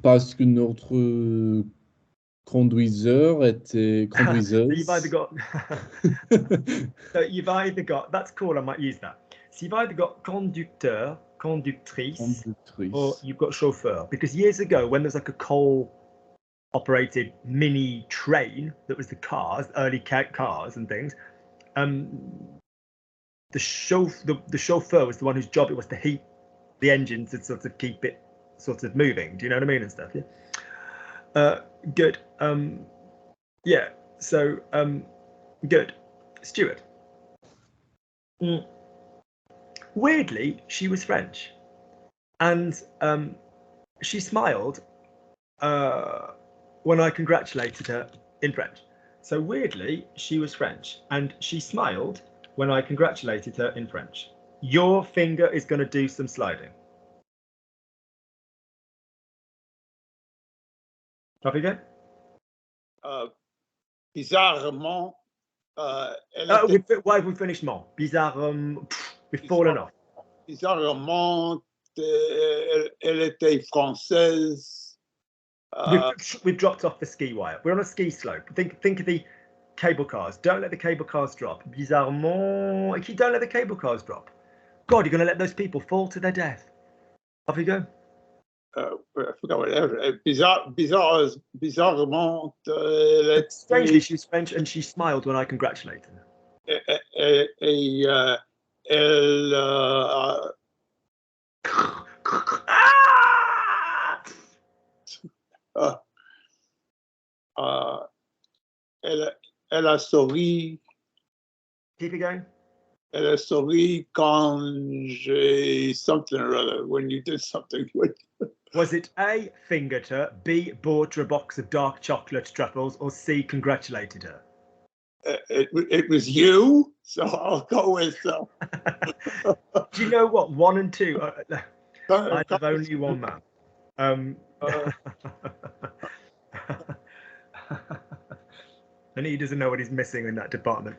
Parce que notre conduiseur était... So Conduiseuse. you've either got. So you've either got. That's cool. I might use that. So you've either got conducteur, conductrice, Conductrice. or you've got chauffeur. Because years ago, when there's like a coal-operated mini train that was the cars, early cars and things, the chauffeur was the one whose job it was to heat the engines and sort of keep it sort of moving. Do you know what I mean and stuff? Yeah. Good. Yeah. So good. Stuart. Weirdly, she was French, and she smiled when I congratulated her in French. So weirdly, she was French, and she smiled when I congratulated her in French. Your finger is going to do some sliding. Off you go. Bizarrement, elle était, Why have we finished more? Bizarre. We've fallen off. bizarrement, elle était française. We've dropped off the ski wire. We're on a ski slope. Think of the cable cars. Don't let the cable cars drop. Bizarrement. If you don't let the cable cars drop, God, you're going to let those people fall to their death. Off you go. I forgot what it is. Bizarrement, elle était, Strangely, she was French and she smiled when I congratulated her. elle a souri. Keep it going. Elle a souri quand j'ai something or other, when you did something. Was it A, fingered her, B, bought her a box of dark chocolate truffles, or C, congratulated her? It was you, so I'll go with. Do you know what? 1 and 2. I have only one man. And he doesn't know what he's missing in that department.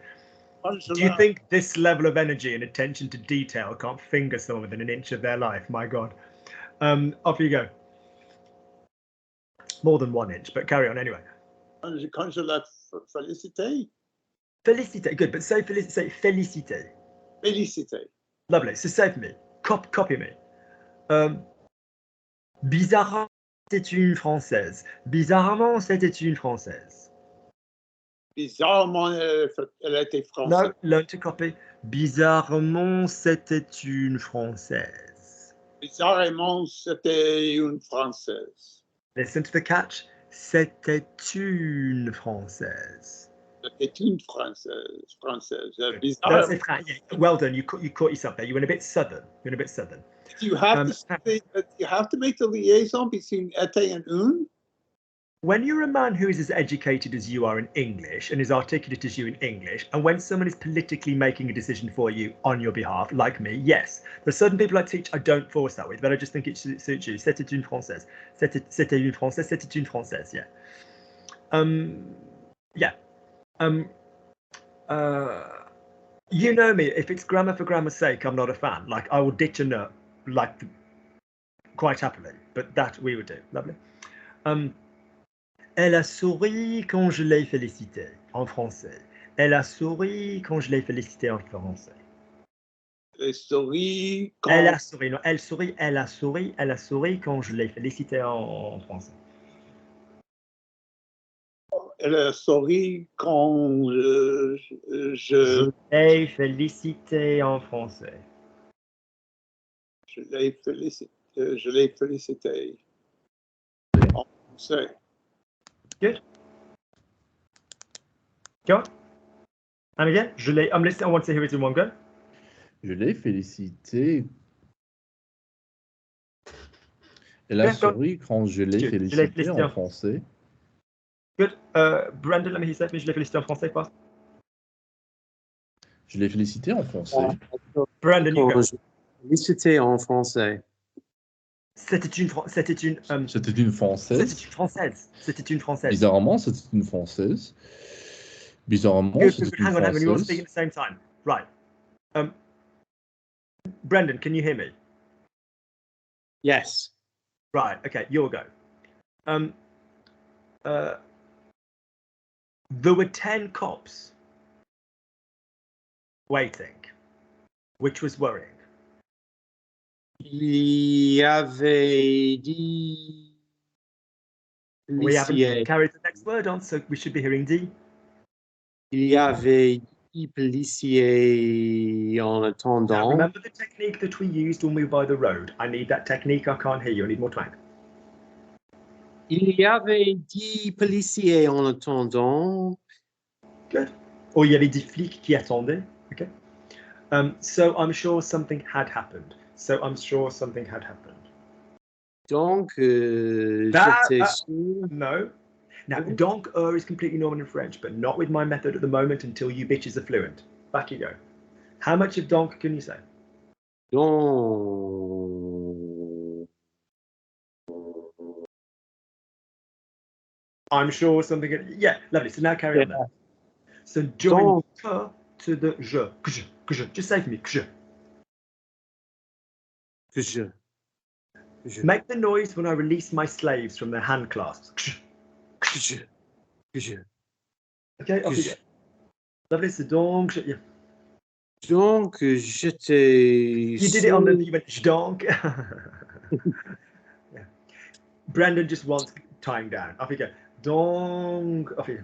Do you think this level of energy and attention to detail can't finger someone within an inch of their life? My God. Off you go. More than 1 inch, but carry on anyway. Quand je la félicité. Félicité, good, but say félicité. Félicité. Lovely. So say for me. Copy me. Bizarrement, c'était une Française. Bizarrement, c'était une Française. Bizarrement, elle était française. No, learn to copy. Bizarrement, c'était une Française. Bizarrement, c'était une Française. Listen to the catch. C'était une Française. C'était une Française. That's it, yeah. Well done. You caught yourself there. You went a bit southern. You have you have to make the liaison between été and une. When you're a man who is as educated as you are in English and as articulate as you in English, and when someone is politically making a decision for you on your behalf, like me, yes. There's certain people I teach I don't force that with, but I just think it suits you. C'était une Française. C'était une Française. C'était une Française. Yeah. Yeah. You know me. If it's grammar for grammar's sake, I'm not a fan. Like I will ditch a nut, like quite happily. But that we would do. Lovely. Elle a souri quand je l'ai félicité en français. Elle a souri quand je l'ai félicité en français. Elle sourit quand. Elle a souri, non, elle sourit, elle a souri, elle a souri quand je l'ai félicité en français. Elle a souri quand je l'ai félicité en français. Je l'ai félicité en français. Good. Go on. And again, I'm listening. I want to hear it in one go. Je l'ai félicité. Et la Yeah, go- souris, quand je l'ai Je l'ai félicité félicité en en- français, Good. Brandon, let me hear that, mais je l'ai félicité en français, quoi. je l'ai félicité en français. Brandon, you Quand go. je félicité en français. C'était une française. C'était une C'était une française. française. C'était une française. Bizarrement, c'était une française. Bizarrement, Good, c'était good. une Hang on. You all speak at française. the same time. Right. Brendan, can you hear me? Yes. Right. Okay, you'll go. There were 10 cops waiting, which was worrying. Il y avait 10 We haven't policiers. carried the next word on, so we should be hearing D. Il y avait 10 policiers en Now, attendant. remember the technique that we used when we were by the road. I need that technique. I can't hear you. I need more twang. Il y avait 10 policiers en attendant. Good. Or il y avait 10 flics qui attendaient. Okay. So I'm sure something had happened. Donc, That- j'étais sûr. No. Now, donc is completely normal in French, but not with my method at the moment until you bitches are fluent. Back you go. How much of donc can you say? Donc, I'm sure something. Yeah, lovely. So now carry on then. So join que to the je. Que je. Just say for me. Que je. que je. Make the noise when I release my slaves from their hand clasps. Que je. Okay, off you go. Lovely. So donc. Yeah. Donc, j'étais. You did it on the. You went donc. Yeah. Brandon just wants tying down. Off you go. Donc. Off you go.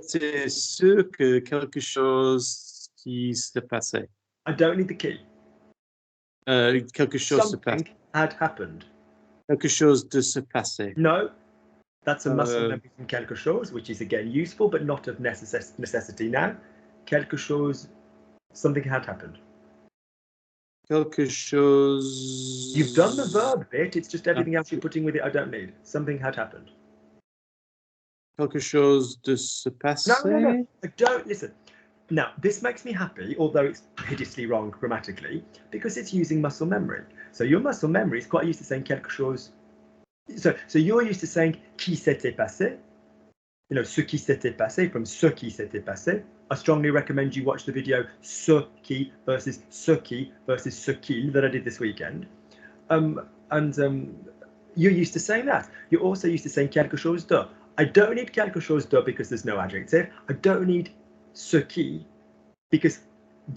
J'étais sûr que quelque chose qui se passait. I don't need the key. Quelque chose se passait. Something had happened. Quelque chose de se passer. No, that's a muscle memory from quelque chose, which is again useful, but not of necessity now. Quelque chose, something had happened. Quelque chose. You've done the verb bit, it's just everything else you're putting with it I don't need. Something had happened. Quelque chose de se passer. No. I don't, listen. Now, this makes me happy, although it's hideously wrong grammatically, because it's using muscle memory. So your muscle memory is quite used to saying quelque chose. So you're used to saying qui s'était passé, ce qui s'était passé from ce qui s'était passé. I strongly recommend you watch the video ce qui versus ce qu'il that I did this weekend. You're used to saying that. You're also used to saying quelque chose de. I don't need quelque chose de because there's no adjective. I don't need ce qui because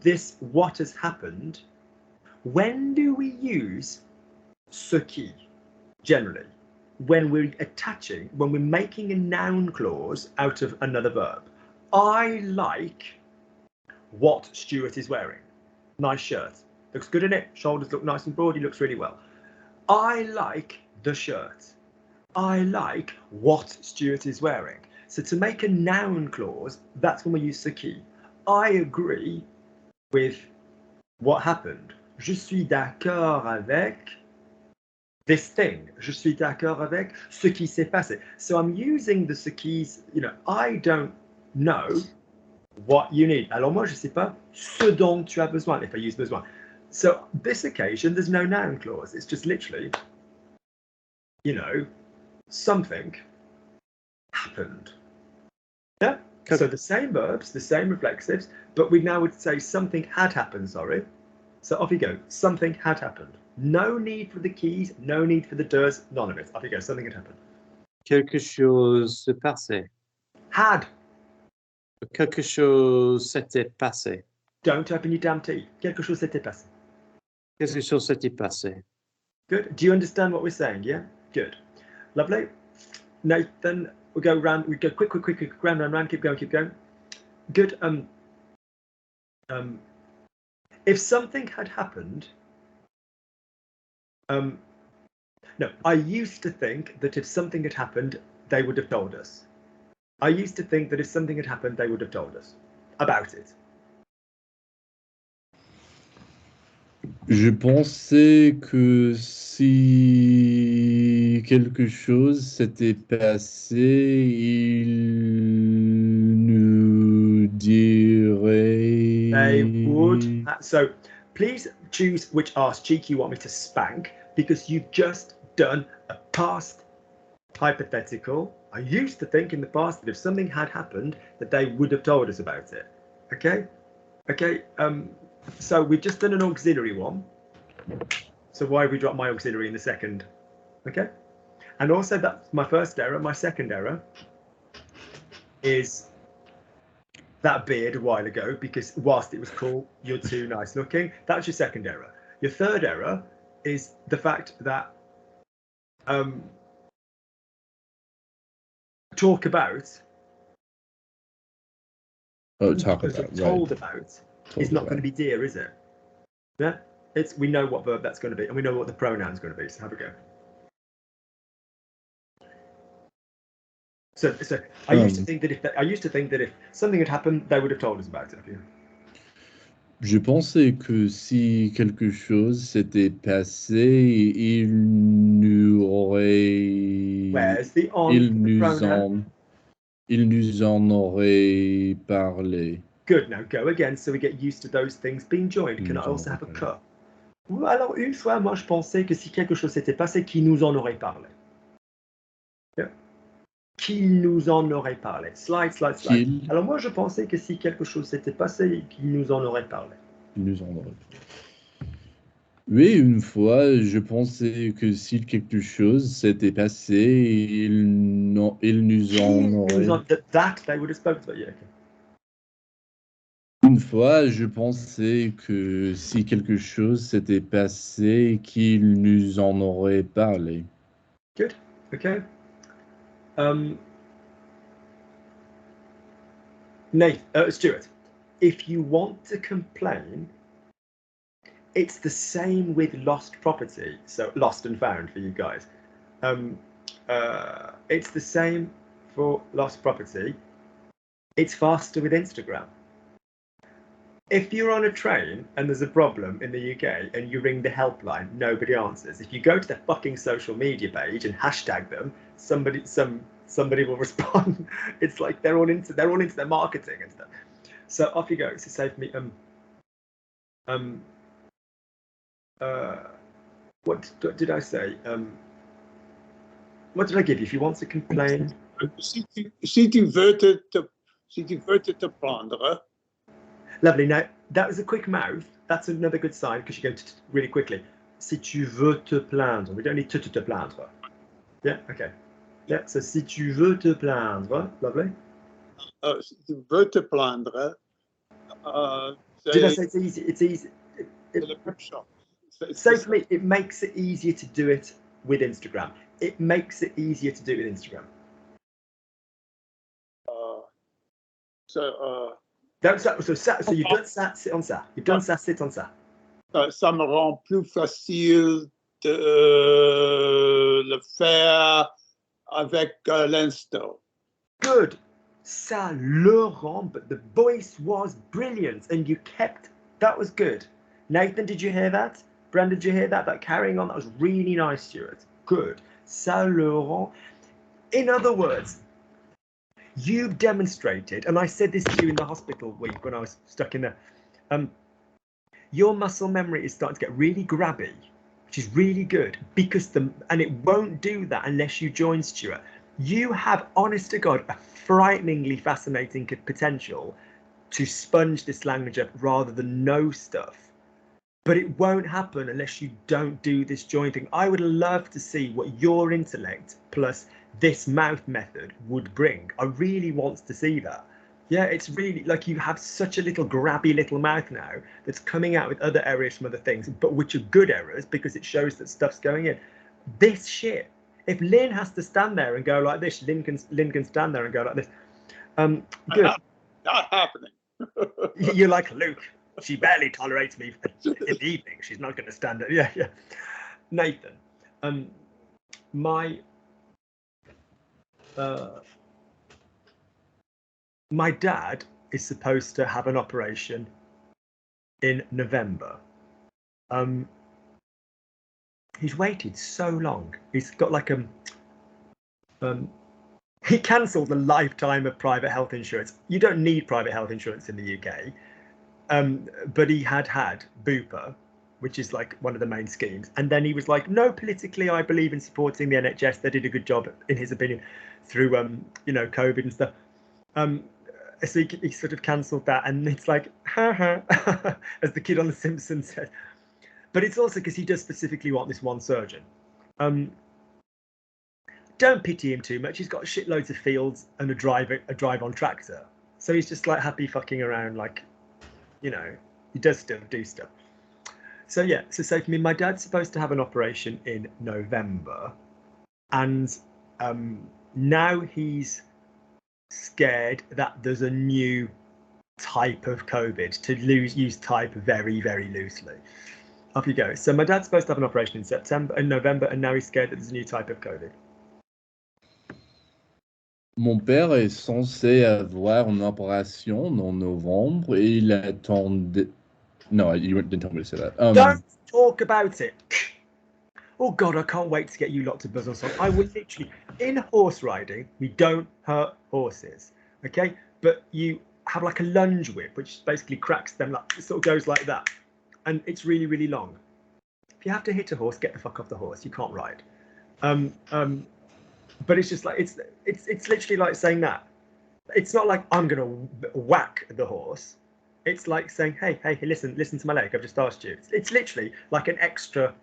this what has happened. When do we use ce qui generally? When we're making a noun clause out of another verb. I like what Stuart is wearing. Nice shirt. Looks good in it. Shoulders look nice and broad. He looks really well. I like the shirt. I like what Stuart is wearing. So to make a noun clause, that's when we use ce qui. I agree with what happened. Je suis d'accord avec this thing. Je suis d'accord avec ce qui s'est passé. So I'm using the ce qui's, I don't know what you need. Alors moi, je sais pas ce dont tu as besoin if I use besoin. So this occasion, there's no noun clause. It's just literally, something happened. Yeah? So the same verbs, the same reflexives, but we now would say something had happened, sorry. So off you go. Something had happened. No need for the keys, no need for the does, none of it. Off you go. Something had happened. Quelque chose se passait. Had. Quelque chose s'était passé. Don't open your damn teeth. Quelque chose s'était passé. Quelque chose s'était passé. Good. Do you understand what we're saying? Yeah? Good. Lovely. Nathan, we'll go round. We go quick, round. Keep going. Good. If something had happened, no, I used to think that if something had happened, they would have told us. I used to think that if something had happened, they would have told us about it. Je pensais que si si quelque chose s'était passé, il nous dirait. They would. So please choose which arse cheek you want me to spank, because you've just done a past hypothetical. I used to think in the past that if something had happened, that they would have told us about it. Okay? Okay. So we've just done an auxiliary one. So why have we dropped my auxiliary in the second? Okay? And also that's my first error. My second error is that beard a while ago, because whilst it was cool, you're too nice looking. That's your second error. Your third error is the fact that talk about Talk about, told right. about Told is not about. going to be dear, is it? Yeah, we know what verb that's going to be, and we know what the pronoun's going to be. So have a go. So I used to think that if something had happened, they would have told us about it. Je pensais que si quelque chose s'était passé, il nous aurait. Where's the on Il for the nous pronoun? en aurait parlé. Good. Now go again, so we get used to those things being joined. Can I also have a cut? Alors une fois, moi je pensais que si quelque chose s'était passé, qu'il nous en aurait parlé. Yeah. Qu'il nous en aurait parlé. Slide. Alors moi je pensais que si quelque chose s'était passé, qu'il nous en aurait parlé. Il nous en aurait parlé. Oui, une fois, je pensais que si quelque chose s'était passé, il nous en aurait. That they would have spoken about. Yeah. Une fois, je pensais que si quelque chose s'était passé, qu'il nous en aurait parlé. Good. Okay. Stuart, if you want to complain, it's the same with lost property. So lost and found for you guys. It's the same for lost property. It's faster with Instagram. If you're on a train and there's a problem in the UK and you ring the helpline, nobody answers. If you go to their fucking social media page and hashtag them, somebody will respond. It's like they're all into their marketing and stuff. So off you go. So say for me, what did I say? What did I give you? If you want to complain, Si tu veux te prendre. Lovely. Now that was a quick mouth. That's another good sign, because you go really quickly. Si tu veux te plaindre. We don't need te plaindre. Yeah. Okay. Yeah. So si tu veux te plaindre. Lovely. Si tu veux te plaindre. Did I say it's easy? It's easy. So for me, it makes it easier to do it with Instagram. It makes it easier to do it with Instagram. So you've done ça, sit on ça. You've done ça, sit on ça. Ça me rend plus facile de le faire avec l'insto. Good. Ça le rend, but the voice was brilliant, and you kept. That was good. Nathan, did you hear that? Brandon, did you hear that? That carrying on, that was really nice, Stuart. Good. Ça le rend. In other words, you've demonstrated, and I said this to you in the hospital week when I was stuck in there, your muscle memory is starting to get really grabby, which is really good, because and it won't do that unless you join Stuart. You have, honest to God, a frighteningly fascinating potential to sponge this language up rather than know stuff. But it won't happen unless you don't do this join thing. I would love to see what your intellect plus this mouth method would bring. I really want to see that. Yeah, it's really like you have such a little grabby little mouth now that's coming out with other errors from other things, but which are good errors because it shows that stuff's going in. This shit. If Lynn has to stand there and go like this, Lynn can stand there and go like this. Good. Not happening. You're like, Luke, she barely tolerates me in the evening. She's not going to stand there. Yeah. Nathan, my dad is supposed to have an operation in November. he's waited so long. He's got like he cancelled a lifetime of private health insurance. You don't need private health insurance in the UK, but he had Bupa, which is like one of the main schemes. And then he was like, no, politically, I believe in supporting the NHS. They did a good job, in his opinion, through COVID and stuff. So he sort of cancelled that, and it's like, ha ha, as the kid on The Simpsons said. But it's also because he does specifically want this one surgeon. Don't pity him too much. He's got shitloads of fields and a drive-on tractor. So he's just like happy fucking around, like, he does still do stuff. So yeah, so say for me, my dad's supposed to have an operation in November, and now he's scared that there's a new type of COVID, to use type very, very loosely. Off you go. So my dad's supposed to have an operation in November, and now he's scared that there's a new type of COVID. Mon père est censé avoir une opération en novembre et il attendait. No, you didn't tell me to say that. Don't talk about it. Oh God, I can't wait to get you lot to buzz on song. I will literally, in horse riding, we don't hurt horses, okay? But you have like a lunge whip, which basically cracks them, like it sort of goes like that, and it's really, really long. If you have to hit a horse, get the fuck off the horse. You can't ride. But it's just like it's literally like saying that. It's not like I'm gonna whack the horse. It's like saying, hey, listen to my leg. I've just asked you. It's literally like an extra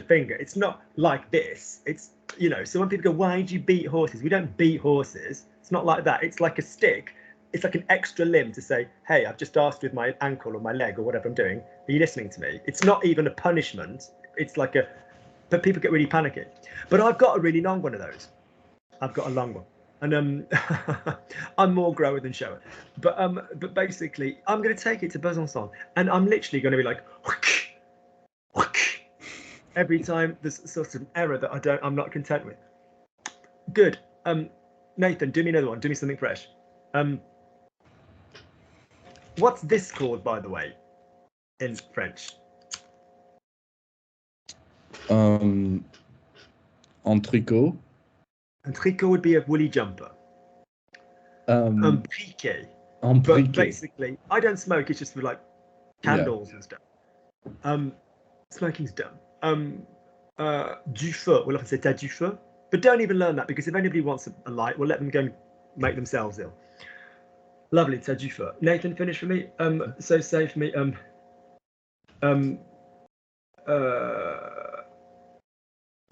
finger. It's not like this. It's So when people go, why do you beat horses? We don't beat horses. It's not like that. It's like a stick. It's like an extra limb to say, hey, I've just asked with my ankle or my leg or whatever I'm doing. Are you listening to me? It's not even a punishment. It's like but people get really panicky. But I've got a really long one of those. I've got a long one. And I'm more grower than shower. But basically, I'm going to take it to Besançon, and I'm literally going to be like, every time there's sort of error that I'm not content with. Good. Nathan, do me another one. Do me something fresh. What's this called, by the way, in French? En tricot. A tricot would be a woolly jumper. Briquet. But basically, I don't smoke. It's just for like candles and stuff. Smoking's dumb. Du feu. Well, often say t'as du feu. But don't even learn that, because if anybody wants a light, we'll let them go and make themselves ill. Lovely, t'as du feu. Nathan, finish for me. So say for me.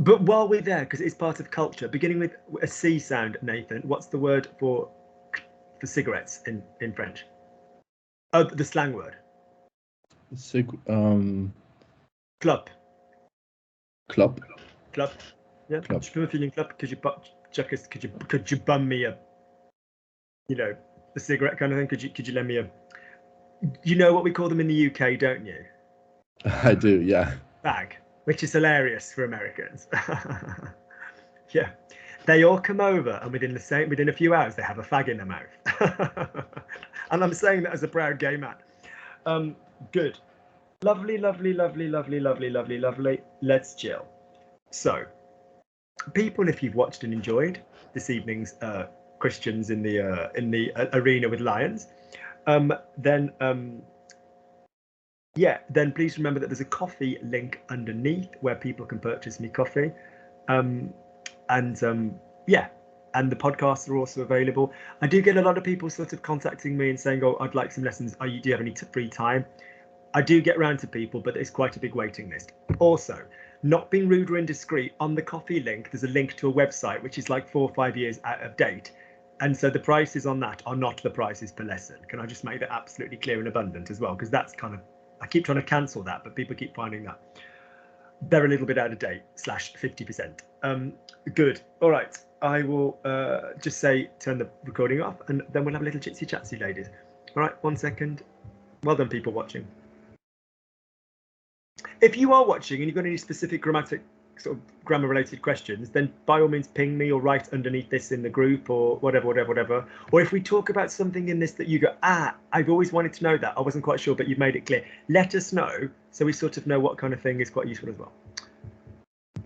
But while we're there, because it's part of culture, beginning with a C sound, Nathan, what's the word for cigarettes in French? Oh, the slang word. Clope. Clope. Clope. Yeah. Clope. Je peux me filer une clope? Could you bum me a cigarette kind of thing? Could you lend me a? You know what we call them in the UK, don't you? I do, yeah. Bag. Which is hilarious for Americans. Yeah, they all come over, and within a few hours they have a fag in their mouth. And I'm saying that as a proud gay man. Good, lovely. Let's chill. So, people, if you've watched and enjoyed this evening's Christians in the arena with lions, then please remember that there's a coffee link underneath where people can purchase me coffee. And the podcasts are also available. I do get a lot of people sort of contacting me and saying, oh, I'd like some lessons. Do you have any free time? I do get round to people, but it's quite a big waiting list. Also, not being rude or indiscreet, on the coffee link, there's a link to a website which is like 4 or 5 years out of date. And so the prices on that are not the prices per lesson. Can I just make that absolutely clear and abundant as well? Because that's kind of, I keep trying to cancel that, but people keep finding that they're a little bit out of date, /50%. Good. All right. I will just say turn the recording off, and then we'll have a little chitsy chatsy, ladies. All right. 1 second. Well done, people watching. If you are watching and you've got any specific grammar related questions, then by all means ping me or write underneath this in the group or whatever. Or if we talk about something in this that you go, I've always wanted to know that, I wasn't quite sure, but you've made it clear. Let us know, so we sort of know what kind of thing is quite useful as well.